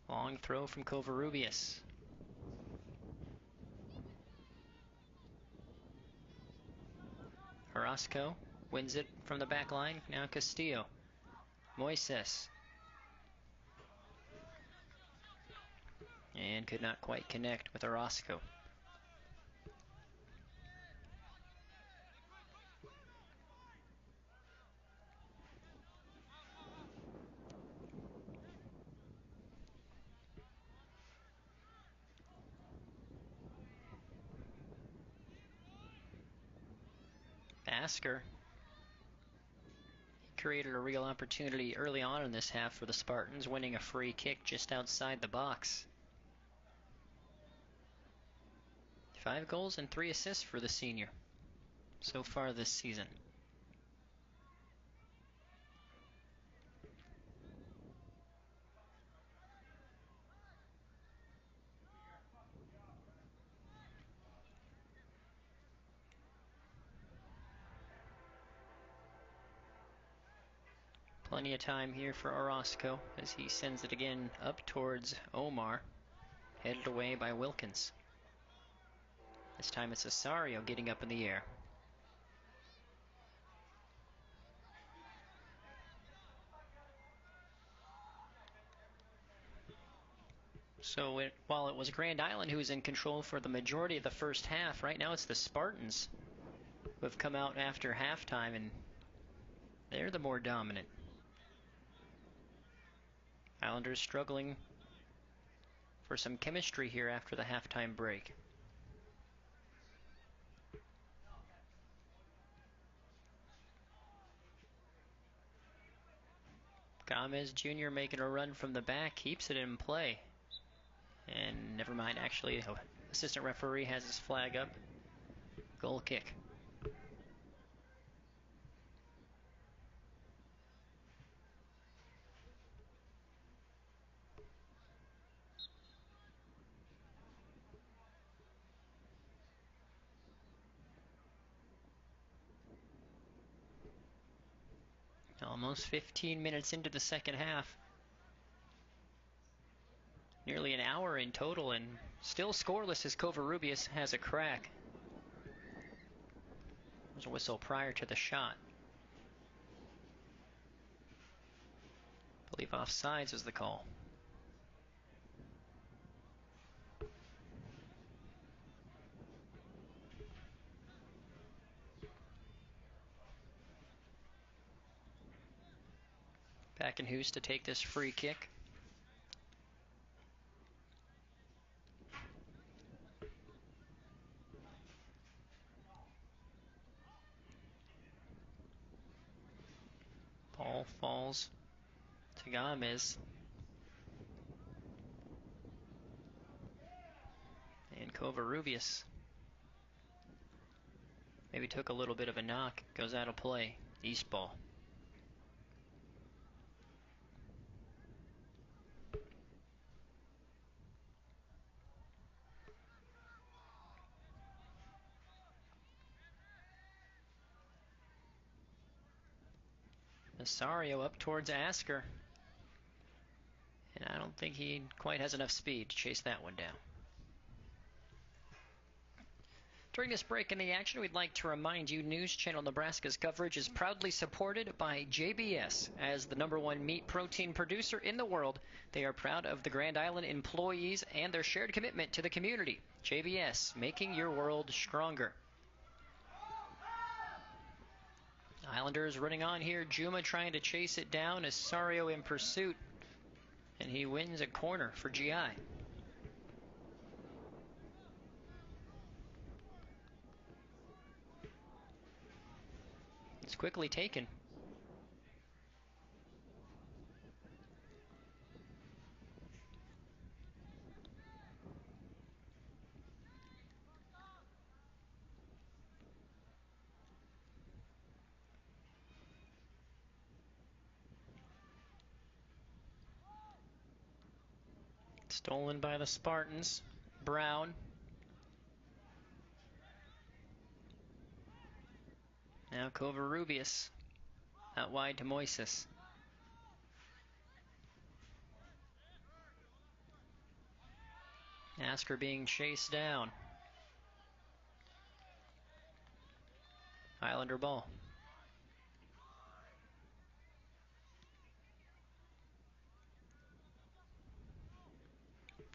Long throw from Covarrubias. Orozco wins it from the back line. Now Castillo. Moises. And could not quite connect with Orozco. Basker created a real opportunity early on in this half for the Spartans, winning a free kick just outside the box. 5 goals and 3 assists for the senior so far this season. Plenty of time here for Orozco as he sends it again up towards Omar, headed away by Wilkins. This time it's Osorio getting up in the air. So while it was Grand Island who was in control for the majority of the first half, right now it's the Spartans who have come out after halftime, and they're the more dominant. Islanders struggling for some chemistry here after the halftime break. Gomez Jr. making a run from the back, keeps it in play. And never mind, actually, assistant referee has his flag up. Goal kick. Almost 15 minutes into the second half. Nearly an hour in total, and still scoreless as Covarrubias has a crack. There's a whistle prior to the shot. I believe offsides was the call. Backenhuis to take this free kick. Ball falls to Gomez. And Covarrubias maybe took a little bit of a knock. Goes out of play. East ball. Osorio up towards Asker. And I don't think he quite has enough speed to chase that one down. During this break in the action, we'd like to remind you News Channel Nebraska's coverage is proudly supported by JBS. As the #1 meat protein producer in the world, they are proud of the Grand Island employees and their shared commitment to the community. JBS, making your world stronger. Islanders running on here. Juma trying to chase it down. Osorio in pursuit. And he wins a corner for GI. It's quickly taken. Stolen by the Spartans. Brown. Now Covarrubias. Out wide to Moises. Asker being chased down. Islander ball.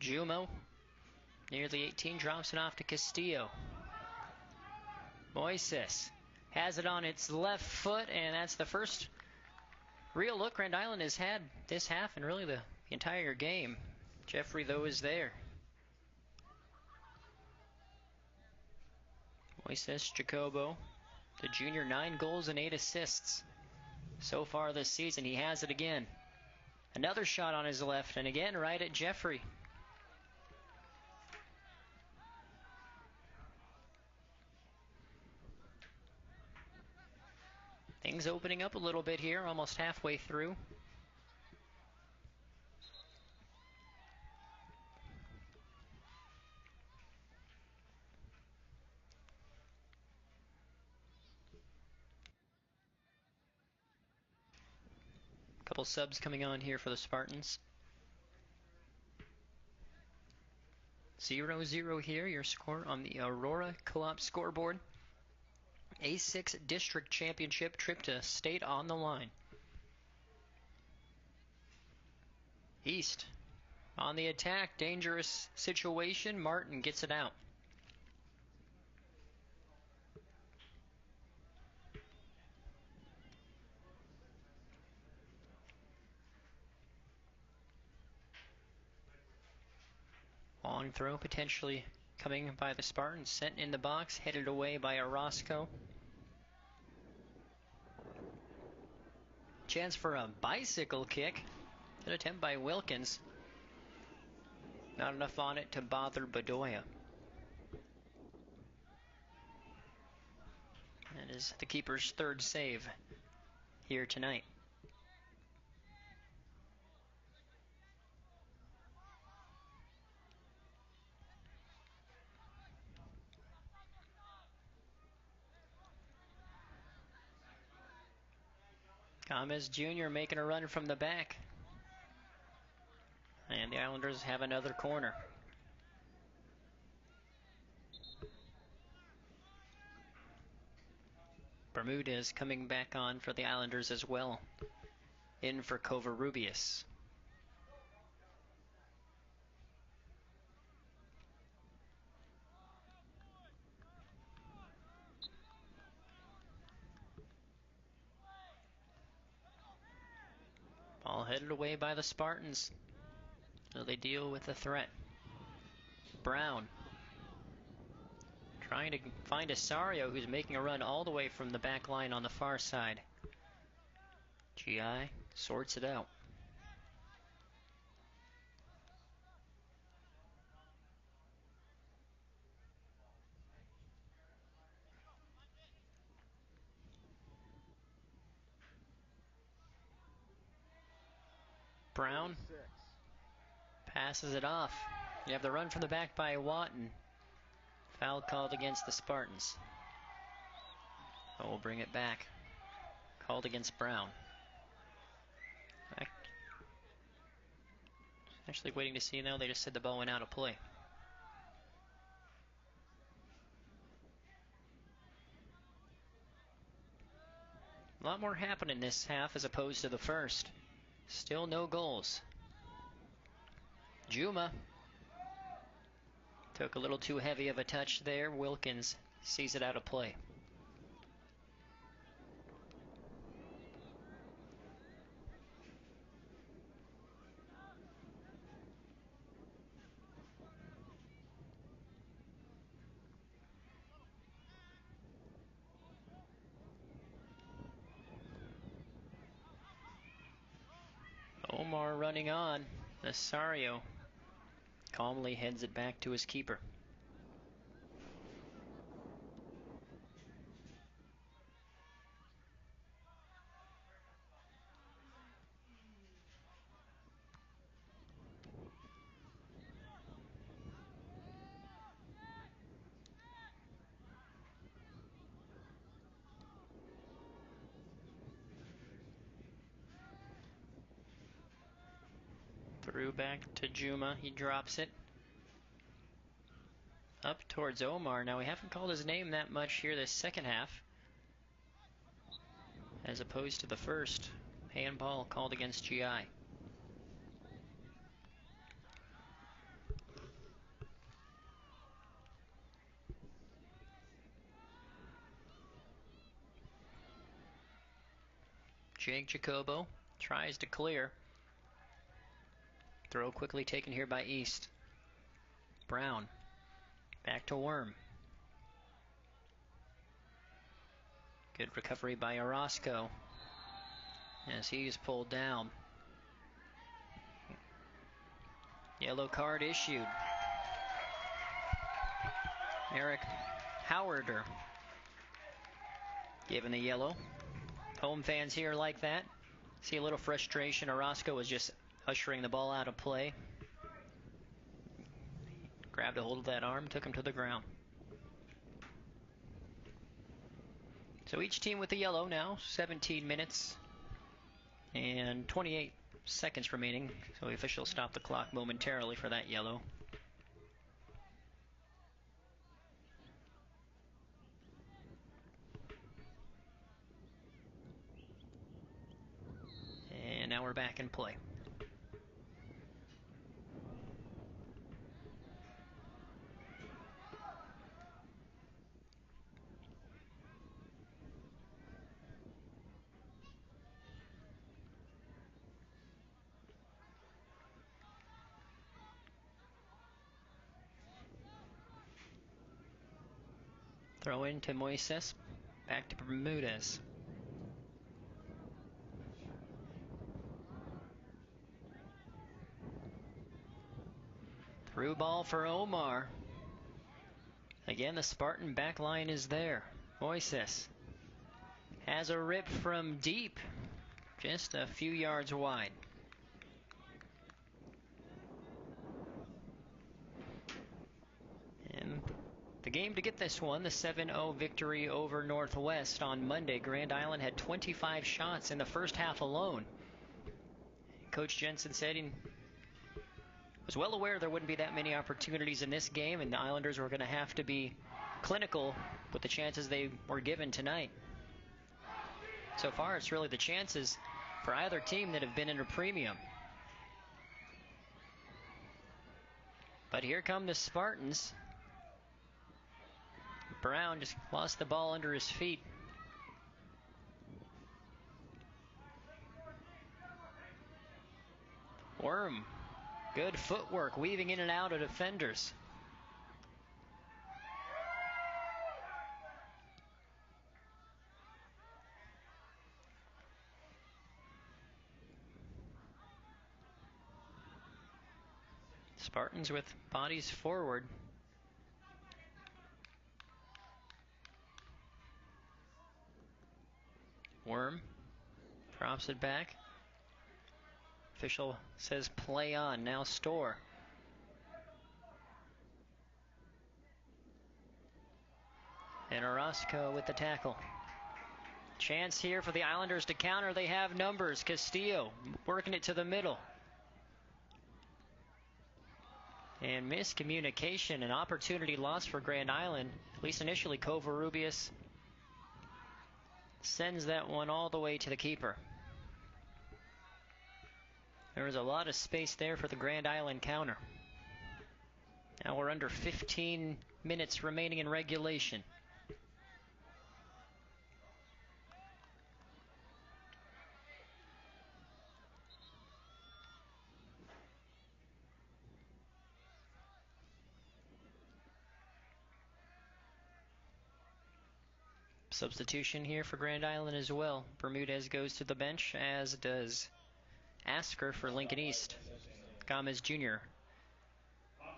Jumo, near the 18, drops it off to Castillo. Moises has it on its left foot, and that's the first real look Grand Island has had this half and really the entire game. Jeffrey, though, is there. Moises Jacobo, the junior, 9 goals and 8 assists so far this season. He has it again. Another shot on his left, and again right at Jeffrey. things opening up a little bit here, almost halfway through. Couple subs coming on here for the Spartans. 0-0 here, your score on the Aurora Co-op scoreboard. A6 District Championship trip to state on the line. East on the attack, dangerous situation. Martin gets it out. Long throw potentially coming by the Spartans, sent in the box, headed away by Orozco. Chance for a bicycle kick. An attempt by Wilkins. Not enough on it to bother Bedoya. That is the keeper's third save here tonight. Gomez Jr. making a run from the back. And the Islanders have another corner. Bermudez coming back on for the Islanders as well. In for Covarrubias. Ball headed away by the Spartans. So they deal with the threat. Brown trying to find Asario, who's making a run all the way from the back line on the far side. GI sorts it out. Brown passes it off. You have the run from the back by Watton. Foul called against the Spartans. Oh, we'll bring it back. Called against Brown. Actually waiting to see now. They just said the ball went out of play. A lot more happened in this half as opposed to the first. Still no goals. Juma took a little too heavy of a touch there. Wilkins sees it out of play. Omar running on. Asario calmly heads it back to his keeper. Through back to Juma. He drops it. Up towards Omar. Now we haven't called his name that much here this second half, as opposed to the first. Handball called against GI. Jake Jacobo tries to clear. Throw quickly taken here by East. Brown. Back to Worm. Good recovery by Orozco as he's pulled down. Yellow card issued. Eric Howarder given the yellow. Home fans here like that. See a little frustration. Orozco was just ushering the ball out of play. Grabbed a hold of that arm, took him to the ground. So each team with the yellow now, 17 minutes and 28 seconds remaining. So the officials stop the clock momentarily for that yellow. And now we're back in play. Throw in to Moises. Back to Bermudez. Through ball for Omar. Again, the Spartan back line is there. Moises has a rip from deep, just a few yards wide. And the game to get this one, the 7-0 victory over Northwest on Monday. Grand Island had 25 shots in the first half alone. Coach Jensen said he was well aware there wouldn't be that many opportunities in this game, and the Islanders were going to have to be clinical with the chances they were given tonight. So far, it's really the chances for either team that have been in a premium. But here come the Spartans. Brown just lost the ball under his feet. Worm, good footwork, weaving in and out of defenders. Spartans with bodies forward. Worm drops it back. Official says play on. Now Storr. And Orozco with the tackle. Chance here for the Islanders to counter. They have numbers. Castillo working it to the middle. And miscommunication, an opportunity lost for Grand Island. At least initially, Covarrubias sends that one all the way to the keeper. There was a lot of space there for the Grand Island counter. Now we're under 15 minutes remaining in regulation. Substitution here for Grand Island as well. Bermudez goes to the bench, as does Asker for Lincoln East. Gomez Jr.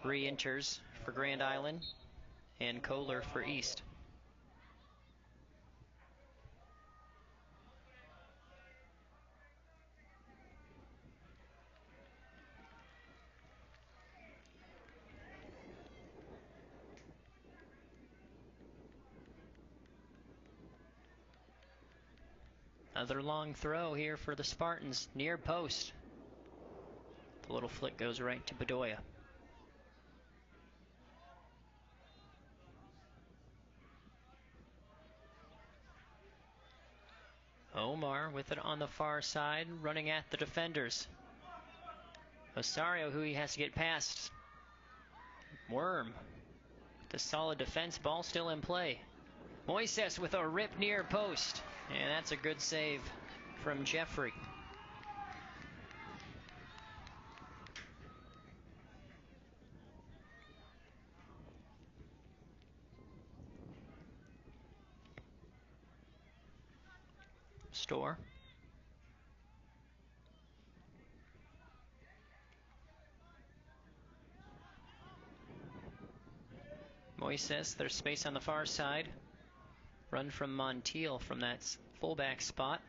re-enters for Grand Island, and Kohler for East. Another long throw here for the Spartans, near post. The little flick goes right to Bedoya. Omar with it on the far side, running at the defenders. Osario, who he has to get past. Worm, the solid defense, ball still in play. Moises with a rip near post. And that's a good save from Jeffrey. Storr. Moises, there's space on the far side. Run from Montiel from that fullback spot.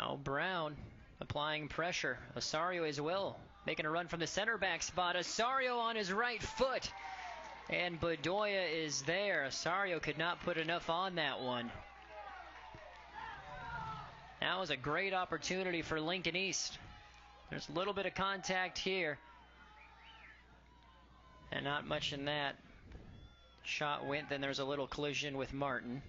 Now Brown applying pressure. Osorio as well, making a run from the center back spot. Osorio on his right foot. And Bedoya is there. Osorio could not put enough on that one. That was a great opportunity for Lincoln East. There's a little bit of contact here. And not much in that. Shot went, then there's a little collision with Martin.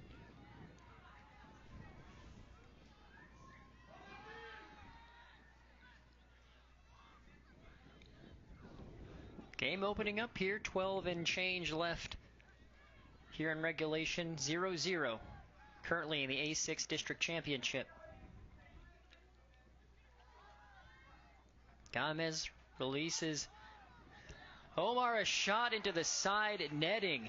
Game opening up here, 12 and change left here in regulation, 0-0. Currently in the A6 District Championship. Gomez releases. Omar, a shot into the side netting.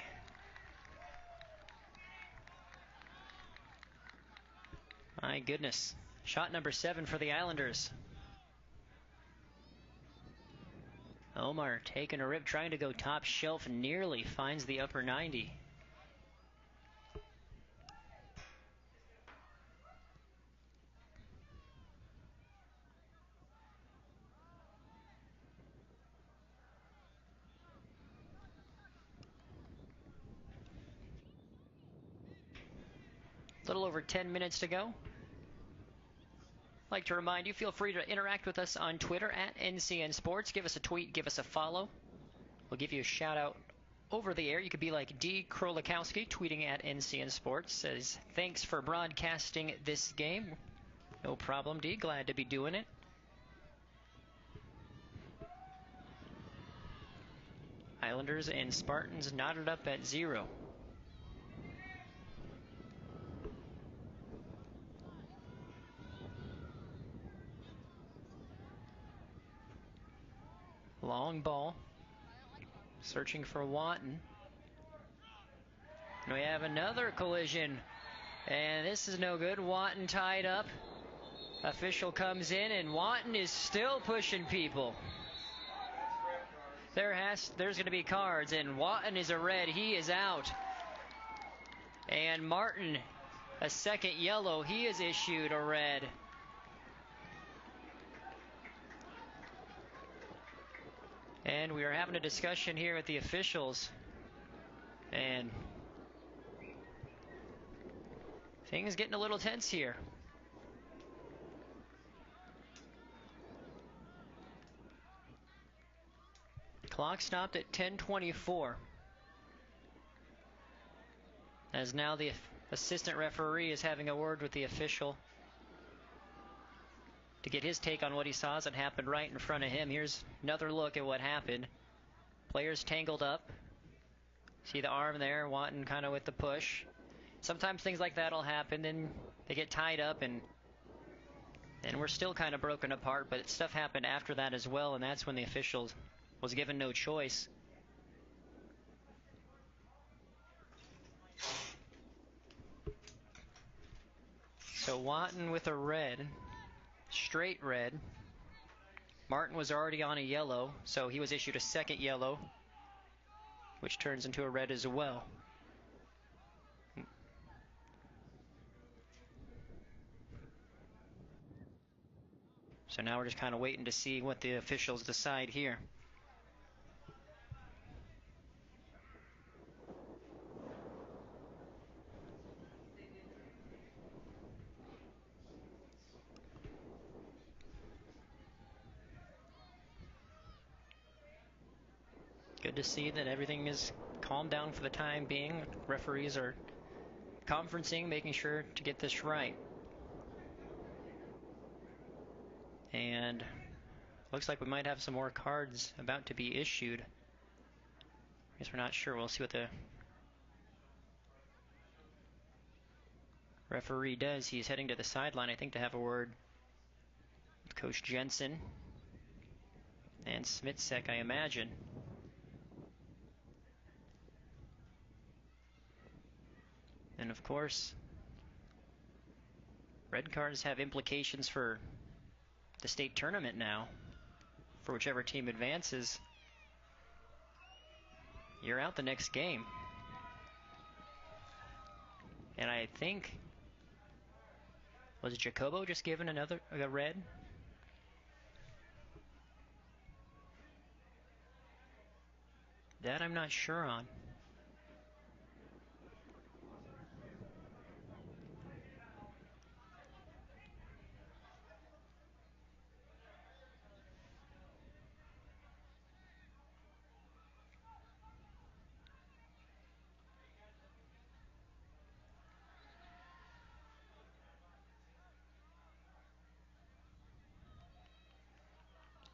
My goodness. Shot number 7 for the Islanders. Omar taking a rip, trying to go top shelf, nearly finds the upper 90. A little over 10 minutes to go. I'd like to remind you, feel free to interact with us on Twitter at NCN Sports. Give us a tweet, give us a follow. We'll give you a shout out over the air. You could be like D. Krolikowski tweeting at NCN Sports. Says, thanks for broadcasting this game. No problem, D. Glad to be doing it. Islanders and Spartans knotted up at 0. Long ball. Searching for Watton. And we have another collision. And this is no good. Watton tied up. Official comes in, and Watton is still pushing people. There's going to be cards, and Watton is a red. He is out. And Martin, a second yellow. He is issued a red. And we are having a discussion here with the officials. And things getting a little tense here. Clock stopped at 10:24. As now the assistant referee is having a word with the official to get his take on what he saw as it happened right in front of him. Here's another look at what happened. Players tangled up. See the arm there, Watton kind of with the push. Sometimes things like that will happen, then they get tied up, and we're still kind of broken apart, but stuff happened after that as well, and that's when the official was given no choice. So Watton with a red. Straight red. Martin was already on a yellow, so he was issued a second yellow, which turns into a red as well. So now we're just kind of waiting to see what the officials decide here. Good to see that everything is calmed down for the time being. Referees are conferencing, making sure to get this right. And looks like we might have some more cards about to be issued. I guess we're not sure. We'll see what the referee does. He's heading to the sideline, I think, to have a word with Coach Jensen and Smitzek, I imagine. And of course, red cards have implications for the state tournament now. For whichever team advances, you're out the next game. And I think Was Jacobo just given a red? That I'm not sure on.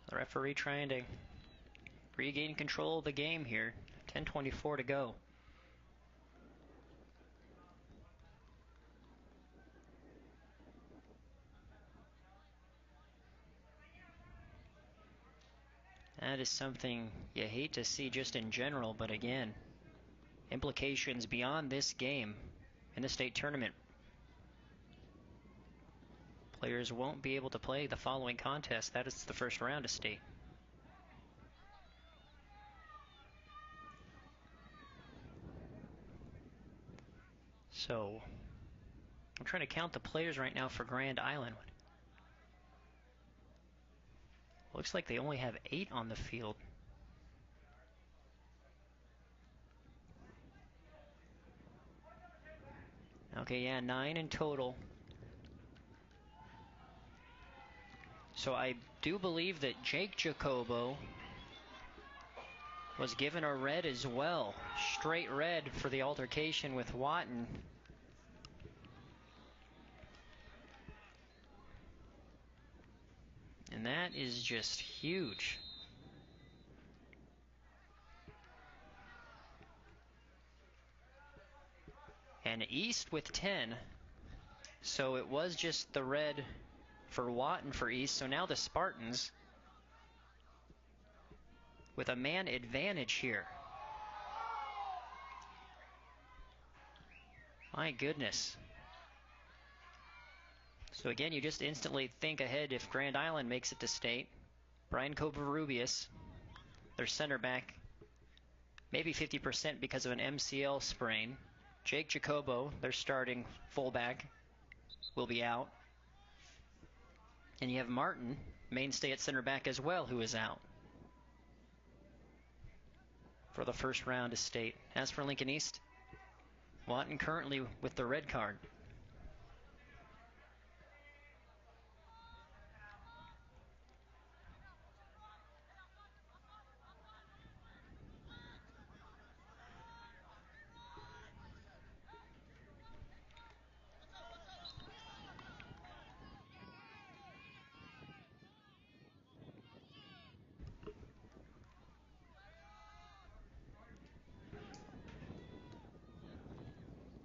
The referee trying to regain control of the game here. 10:24 to go. That is something you hate to see just in general, but again, implications beyond this game in the state tournament. Players won't be able to play the following contest. That is the first round of state. So, I'm trying to count the players right now for Grand Island. Looks like they only have 8 on the field. Okay, yeah, 9 in total. So I do believe that Jake Jacobo was given a red as well. Straight red for the altercation with Watton. And that is just huge. And East with 10. So it was just the red for Watton for East. So now the Spartans with a man advantage here. My goodness. So again, you just instantly think ahead if Grand Island makes it to state. Brian Covarrubias, their center back, maybe 50% because of an MCL sprain. Jake Jacobo, their starting fullback, will be out. And you have Martin, mainstay at center back as well, who is out for the first round of state. As for Lincoln East, Watton currently with the red card.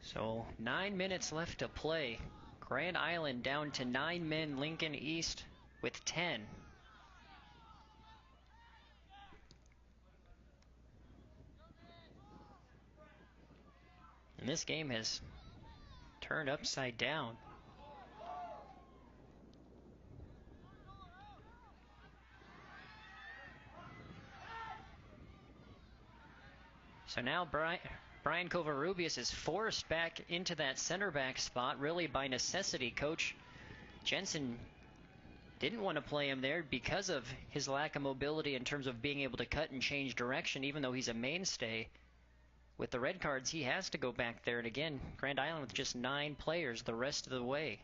So 9 minutes left to play. Grand Island down to 9 men. Lincoln East with 10. And this game has turned upside down. So now Brian Covarrubias is forced back into that center back spot, really by necessity. Coach Jensen didn't want to play him there because of his lack of mobility in terms of being able to cut and change direction, even though he's a mainstay. With the red cards, he has to go back there. And again, Grand Island with just 9 players the rest of the way.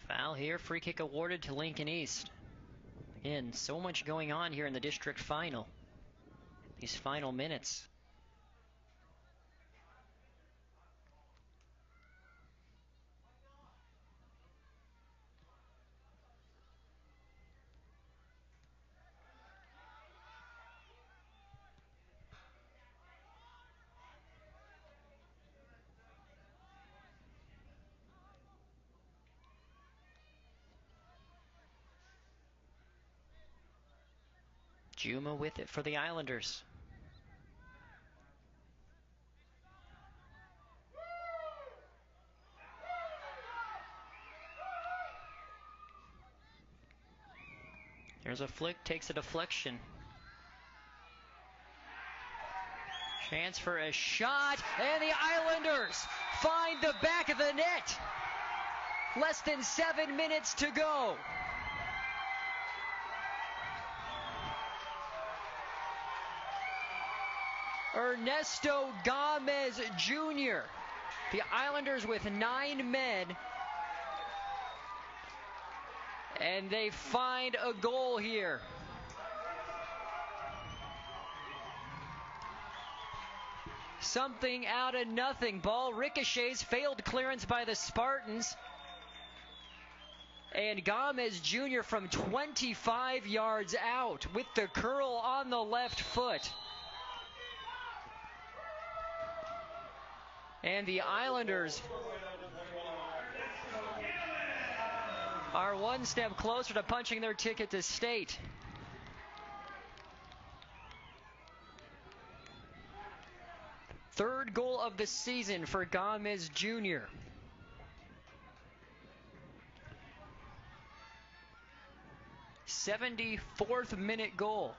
Foul here, free kick awarded to Lincoln East. Again, so much going on here in the district final. These final minutes. Juma with it for the Islanders. Here's a flick, takes a deflection. Chance for a shot, and the Islanders find the back of the net. Less than 7 minutes to go. Ernesto Gomez Jr. The Islanders with 9 men. And they find a goal here. Something out of nothing. Ball ricochets, failed clearance by the Spartans. And Gomez Jr. from 25 yards out with the curl on the left foot. And the Islanders are one step closer to punching their ticket to state. Third goal of the season for Gomez Jr. '74th minute goal.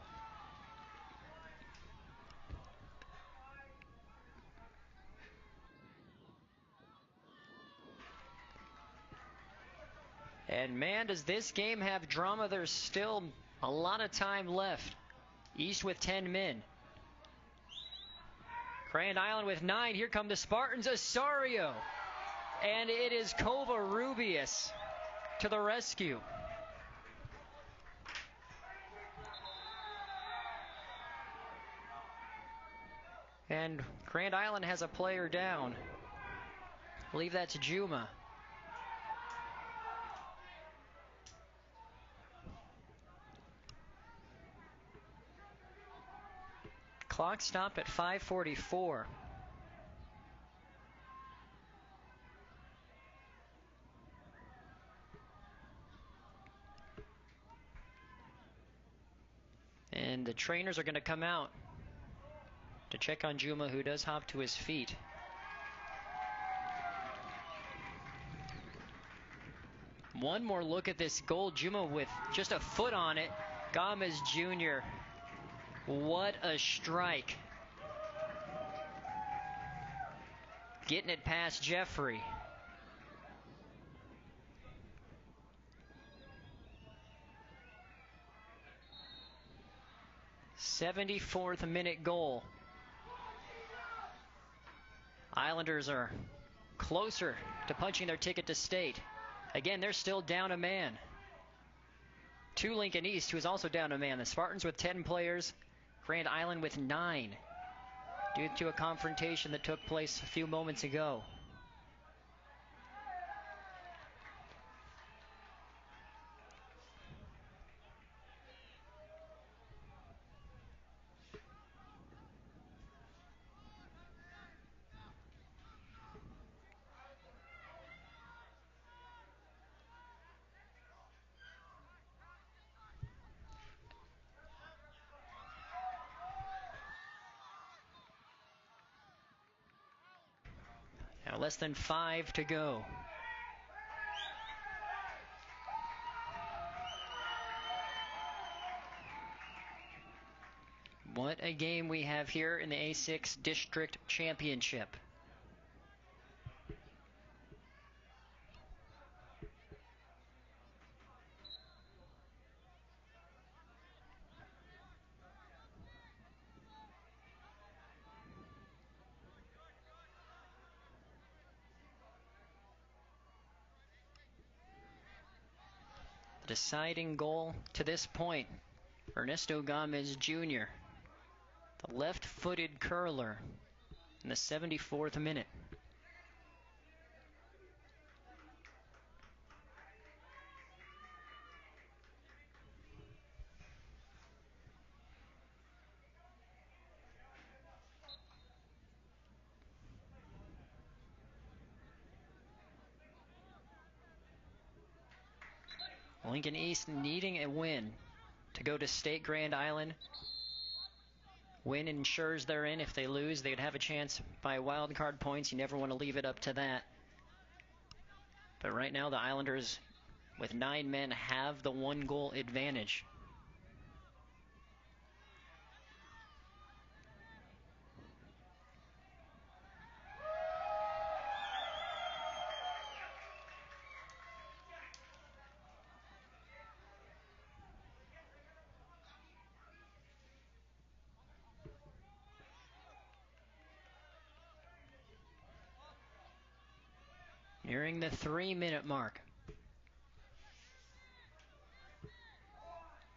And man, does this game have drama. There's still a lot of time left. East with 10 men. Grand Island with 9. Here come the Spartans. Osorio. And it is Covarrubias to the rescue. And Grand Island has a player down. I believe that's Juma. Clock stop at 5:44. And the trainers are going to come out to check on Juma, who does hop to his feet. One more look at this goal. Juma with just a foot on it. Gomez Jr. What a strike. Getting it past Jeffrey. '74th minute goal. Islanders are closer to punching their ticket to state. Again, they're still down a man. To Lincoln East, who is also down a man. The Spartans with 10 players. Grand Island with 9, due to a confrontation that took place a few moments ago. Now less than 5 to go. What a game we have here in the A6 District Championship. Deciding goal to this point, Ernesto Gomez Jr., the left-footed curler in the 74th minute. Lincoln East needing a win to go to State Grand Island. Win ensures they're in. If they lose, they'd have a chance by wild card points. You never want to leave it up to that. But right now, the Islanders, with 9 men, have the 1-goal advantage. Nearing the 3-minute mark.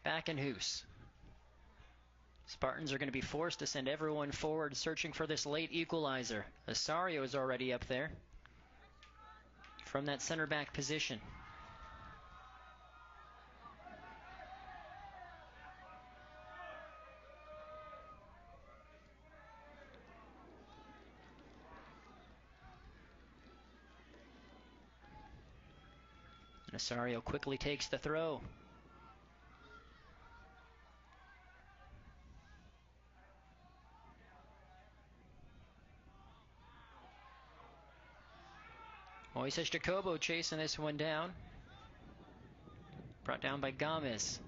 Back in Hoos. Spartans are going to be forced to send everyone forward searching for this late equalizer. Osorio is already up there from that center back position. And Osorio quickly takes the throw. Moises Jacobo chasing this one down. Brought down by Gomez.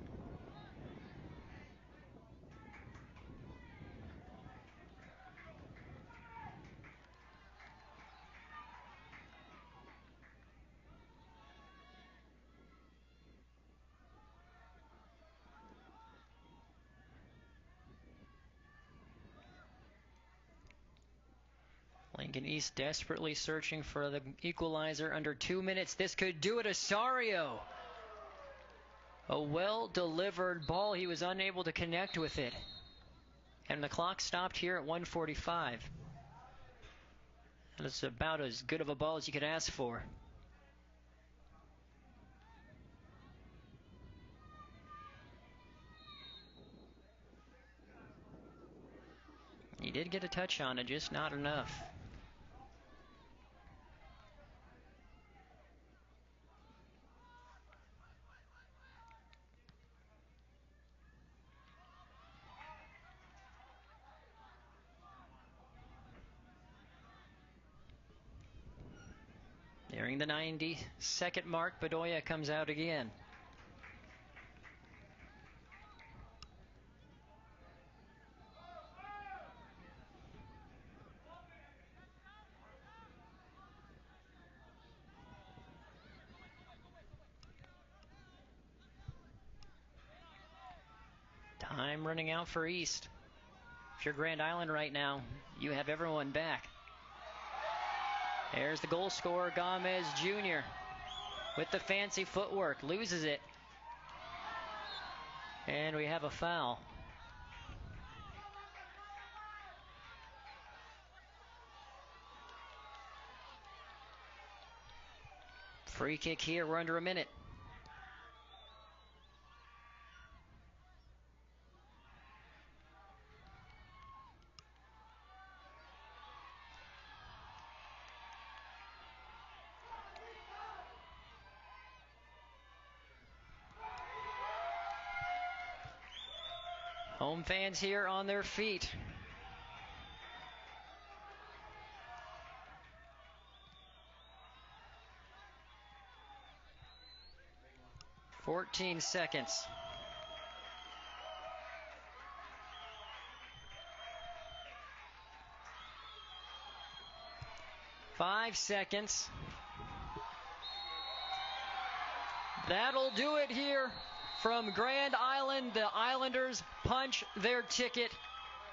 Lincoln East desperately searching for the equalizer under 2 minutes. This could do it. Osorio. A well-delivered ball. He was unable to connect with it. And the clock stopped here at 1:45. That's about as good of a ball as you could ask for. He did get a touch on it, just not enough. Nearing the 92nd mark, Bedoya comes out again. Time running out for East. If you're Grand Island right now, you have everyone back. There's the goal scorer, Gomez Jr. with the fancy footwork. Loses it. And we have a foul. Free kick here. We're under a minute. Home fans here on their feet. "14 seconds. "5 seconds. That'll do it here from Grand Island. The Islanders punch their ticket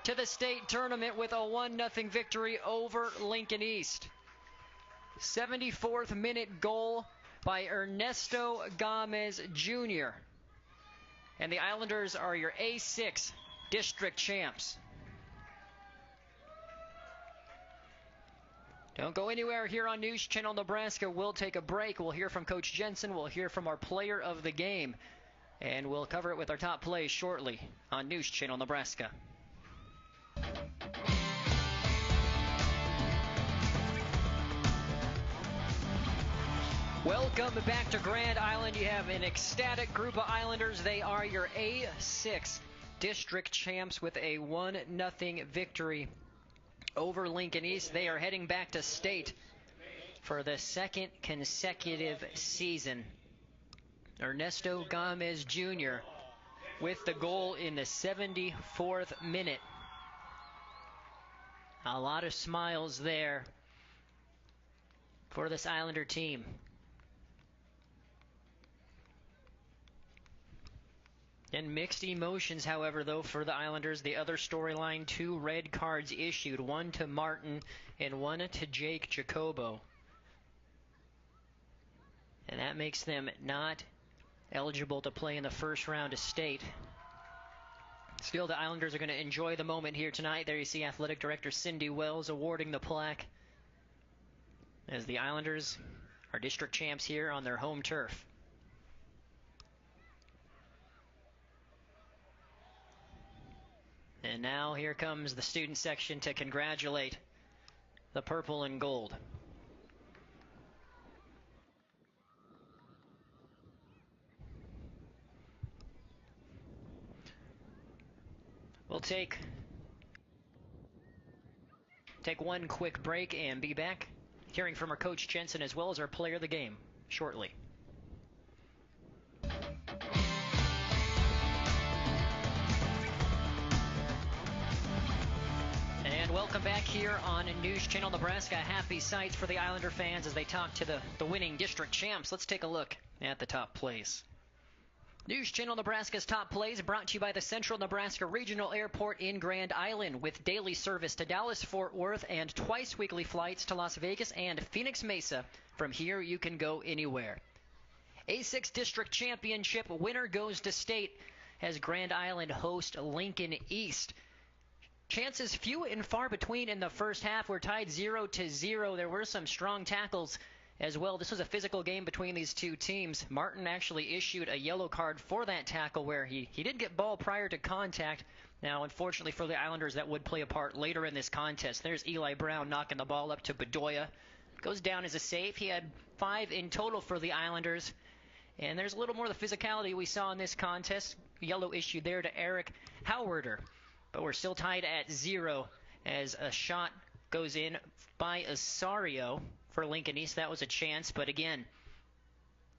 to the state tournament with a 1-0 victory over Lincoln East. 74th minute goal by Ernesto Gomez Jr. And the Islanders are your A6 district champs. Don't go anywhere here on News Channel Nebraska. We'll take a break. We'll hear from Coach Jensen. We'll hear from our player of the game. And we'll cover it with our top plays shortly on News Channel Nebraska. Welcome back to Grand Island. You have an ecstatic group of Islanders. They are your A6 district champs with a 1-0 victory over Lincoln East. They are heading back to state for the second consecutive season. Ernesto Gomez Jr. with the goal in the 74th minute. A lot of smiles there for this Islander team. And mixed emotions, however, though, for the Islanders. The other storyline, 2 red cards issued, 1 to Martin and 1 to Jake Jacobo. And that makes them not eligible to play in the first round of state. Still, the Islanders are going to enjoy the moment here tonight. There you see Athletic Director Cindy Wells awarding the plaque as the Islanders are district champs here on their home turf. And now here comes the student section to congratulate the purple and gold. We'll take one quick break and be back hearing from our coach Jensen as well as our player of the game shortly. And welcome back here on News Channel Nebraska. Happy sights for the Islander fans as they talk to the winning district champs. Let's take a look at the top plays. News Channel Nebraska's top plays brought to you by the Central Nebraska Regional Airport in Grand Island with daily service to Dallas-Fort Worth and twice weekly flights to Las Vegas and Phoenix Mesa. From here, you can go anywhere. A6 District Championship winner goes to state as Grand Island host Lincoln East. Chances few and far between in the first half. We're tied 0-0. There were some strong tackles as well. This was a physical game between these two teams. Martin actually issued a yellow card for that tackle where he did get ball prior to contact. Now, unfortunately for the Islanders, that would play a part later in this contest. There's Eli Brown knocking the ball up to Bedoya. Goes down as a save. He had 5 in total for the Islanders. And there's a little more of the physicality we saw in this contest. Yellow issued there to Eric Howarder. But we're still tied at 0 as a shot goes in by Asario for Lincoln East. That was a chance, but again,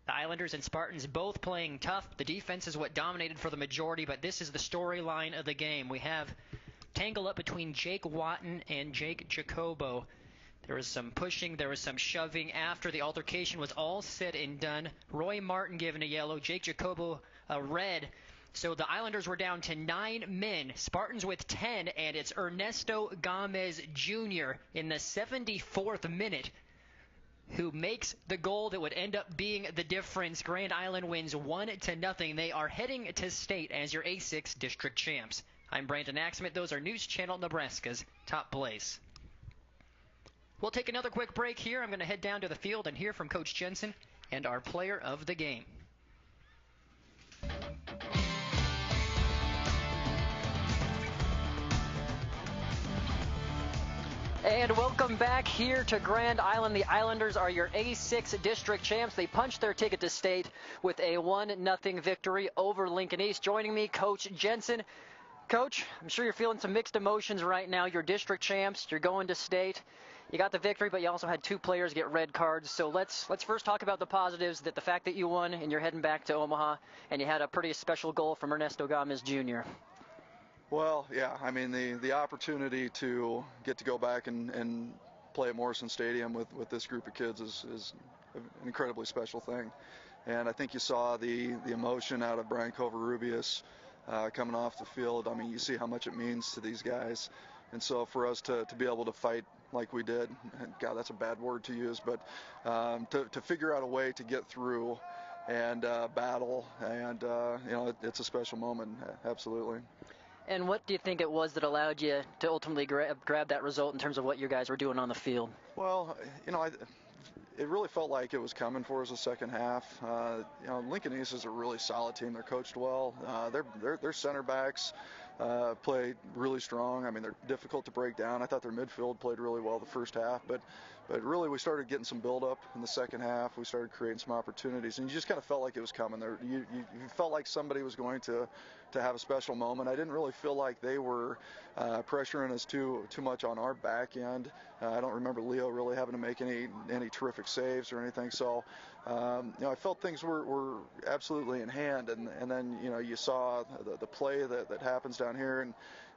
the Islanders and Spartans both playing tough. The defense is what dominated for the majority, but this is the storyline of the game. We have tangle up between Jake Watton and Jake Jacobo. There was some pushing, there was some shoving after the altercation was all said and done. Roy Martin given a yellow, Jake Jacobo a red. So the Islanders were down to 9 men, Spartans with 10, and it's Ernesto Gomez Jr. in the 74th minute who makes the goal that would end up being the difference. Grand Island wins 1-0. They are heading to state as your A6 district champs. I'm Brandon Axmit. Those are News Channel Nebraska's top plays. We'll take another quick break here. I'm going to head down to the field and hear from Coach Jensen and our player of the game. And welcome back here to Grand Island. The Islanders are your A6 district champs. They punched their ticket to state with a 1-0 victory over Lincoln East. Joining me, Coach Jensen. Coach, I'm sure you're feeling some mixed emotions right now. You're district champs. You're going to state. You got the victory, but you also had 2 players get red cards. So let's first talk about the positives, that the fact that you won and you're heading back to Omaha, and you had a pretty special goal from Ernesto Gomez Jr. Well, yeah, I mean, the opportunity to get to go back and play at Morrison Stadium with this group of kids is an incredibly special thing. And I think you saw the emotion out of Brian Covarrubias coming off the field. I mean, you see how much it means to these guys. And so for us to be able to fight like we did, and God, that's a bad word to use, but to figure out a way to get through and battle, and it's a special moment, absolutely. And what do you think it was that allowed you to ultimately grab that result in terms of what you guys were doing on the field? Well, it really felt like it was coming for us the second half. Lincoln East is a really solid team. They're coached well. Their center backs, play really strong. I mean, they're difficult to break down. I thought their midfield played really well the first half, but really we started getting some build-up in the second half. We started creating some opportunities, and you just kind of felt like it was coming. You felt like somebody was going to have a special moment. I didn't really feel like they were pressuring us too much on our back end. I don't remember Leo really having to make any terrific saves or anything. So, I felt things were absolutely in hand. And then, you saw the play that happens down here,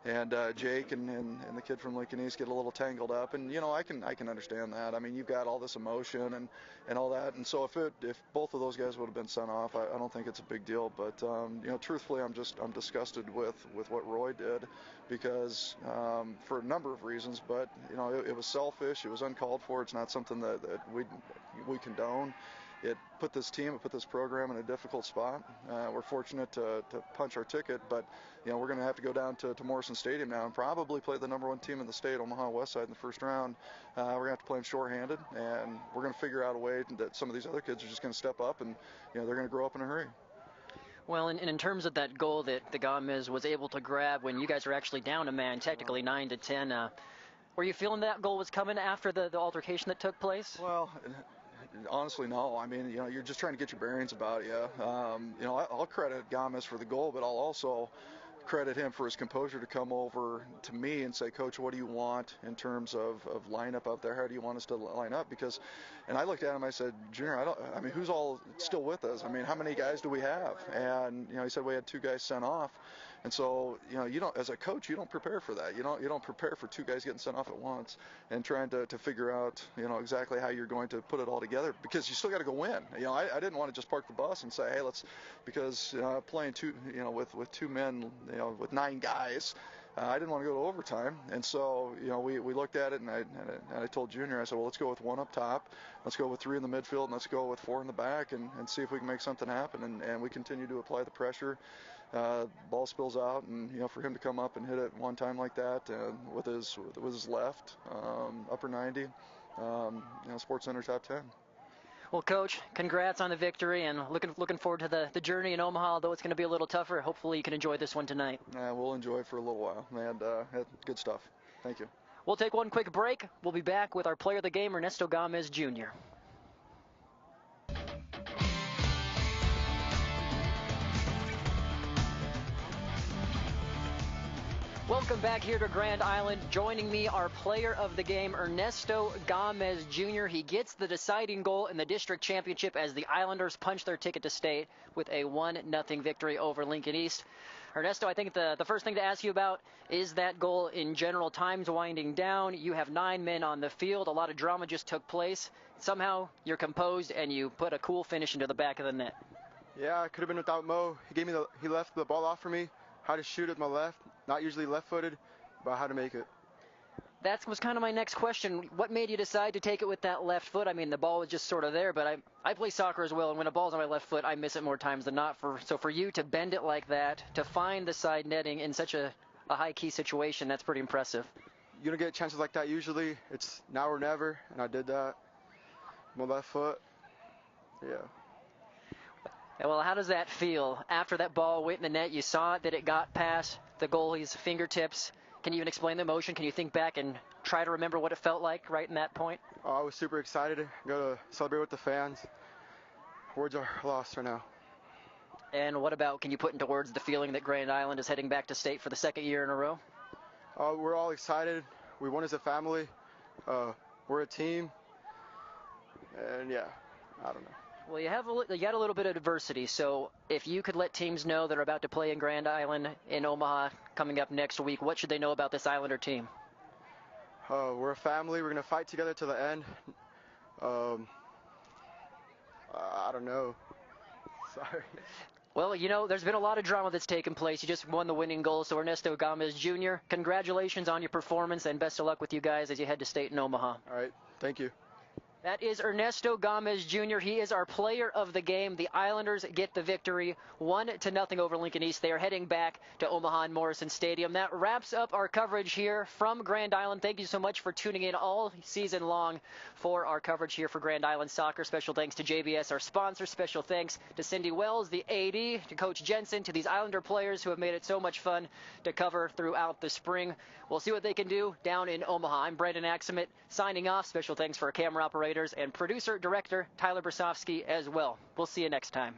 and Jake and the kid from Lincoln East get a little tangled up. And, I can understand that. I mean, you've got all this emotion and all that. And so if both of those guys would have been sent off, I don't think it's a big deal. But, truthfully, I'm disgusted with what Roy did, because for a number of reasons. But, it was selfish. It was uncalled for. It's not something that we condone. It put this program in a difficult spot. We're fortunate to punch our ticket, but we're going to have to go down to Morrison Stadium now and probably play the number one team in the state, Omaha Westside, in the first round. We're going to have to play them shorthanded, and we're going to figure out a way that some of these other kids are just going to step up, and they're going to grow up in a hurry. Well, and in terms of that goal that the Gomez was able to grab when you guys were actually down a man, technically 9-10, were you feeling that goal was coming after the altercation that took place? Well, honestly, no. I mean, you're just trying to get your bearings about you. I'll credit Gomez for the goal, but I'll also credit him for his composure to come over to me and say, Coach, what do you want in terms of lineup out there? How do you want us to line up? And I looked at him, I said, Junior, who's all still with us? I mean, how many guys do we have? And, he said we had 2 guys sent off. And so, you don't, as a coach, you don't prepare for that. You don't prepare for 2 guys getting sent off at once and trying to figure out, exactly how you're going to put it all together, because you still got to go win. I didn't want to just park the bus and say, hey, because playing with 2 men, with 9 guys, I didn't want to go to overtime. And so, we looked at it, and I told Junior, I said, well, let's go with 1 up top, let's go with 3 in the midfield, and let's go with 4 in the back, and see if we can make something happen. And we continue to apply the pressure. Ball spills out, and for him to come up and hit it one time like that with his left upper 90, Sports Center top 10. Well, Coach, congrats on the victory, and looking forward to the journey in Omaha, though it's going to be a little tougher. Hopefully you can enjoy this one tonight. We'll enjoy it for a little while, and good stuff. Thank you. We'll take one quick break. We'll be back with our player of the game, Ernesto Gomez Jr. Welcome back here to Grand Island. Joining me, our player of the game, Ernesto Gomez Jr. He gets the deciding goal in the district championship as the Islanders punch their ticket to state with a 1-0 victory over Lincoln East. Ernesto, I think the first thing to ask you about is that goal in general. Time's winding down. You have 9 men on the field. A lot of drama just took place. Somehow you're composed and you put a cool finish into the back of the net. Yeah, I could have been without Mo. He left the ball off for me. How to shoot with my left. Not usually left-footed, but how to make it. That was kind of my next question. What made you decide to take it with that left foot? I mean, the ball was just sort of there, but I play soccer as well, and when a ball's on my left foot, I miss it more times than not. So for you to bend it like that, to find the side netting in such a high-key situation, that's pretty impressive. You don't get chances like that usually. It's now or never, and I did that. My left foot, yeah. Well, how does that feel? After that ball went in the net, you saw it, that it got past the goalie's fingertips. Can you even explain the emotion? Can you think back and try to remember what it felt like right in that point? I was super excited to go to celebrate with the fans. Words are lost right now. And what about, can you put into words the feeling that Grand Island is heading back to state for the 2nd year in a row? We're all excited. We won as a family. We're a team. And yeah, I don't know. Well, you got a little bit of adversity, so if you could let teams know that are about to play in Grand Island in Omaha coming up next week, what should they know about this Islander team? We're a family. We're going to fight together to the end. I don't know. Sorry. Well, there's been a lot of drama that's taken place. You just won the winning goal, so Ernesto Gomez Jr., congratulations on your performance, and best of luck with you guys as you head to state in Omaha. All right. Thank you. That is Ernesto Gomez Jr. He is our player of the game. The Islanders get the victory 1-0 over Lincoln East. They are heading back to Omaha and Morrison Stadium. That wraps up our coverage here from Grand Island. Thank you so much for tuning in all season long for our coverage here for Grand Island Soccer. Special thanks to JBS, our sponsor. Special thanks to Cindy Wells, the AD, to Coach Jensen, to these Islander players who have made it so much fun to cover throughout the spring. We'll see what they can do down in Omaha. I'm Brandon Axelmit signing off. Special thanks for our camera operators and producer-director Tyler Brasovsky as well. We'll see you next time.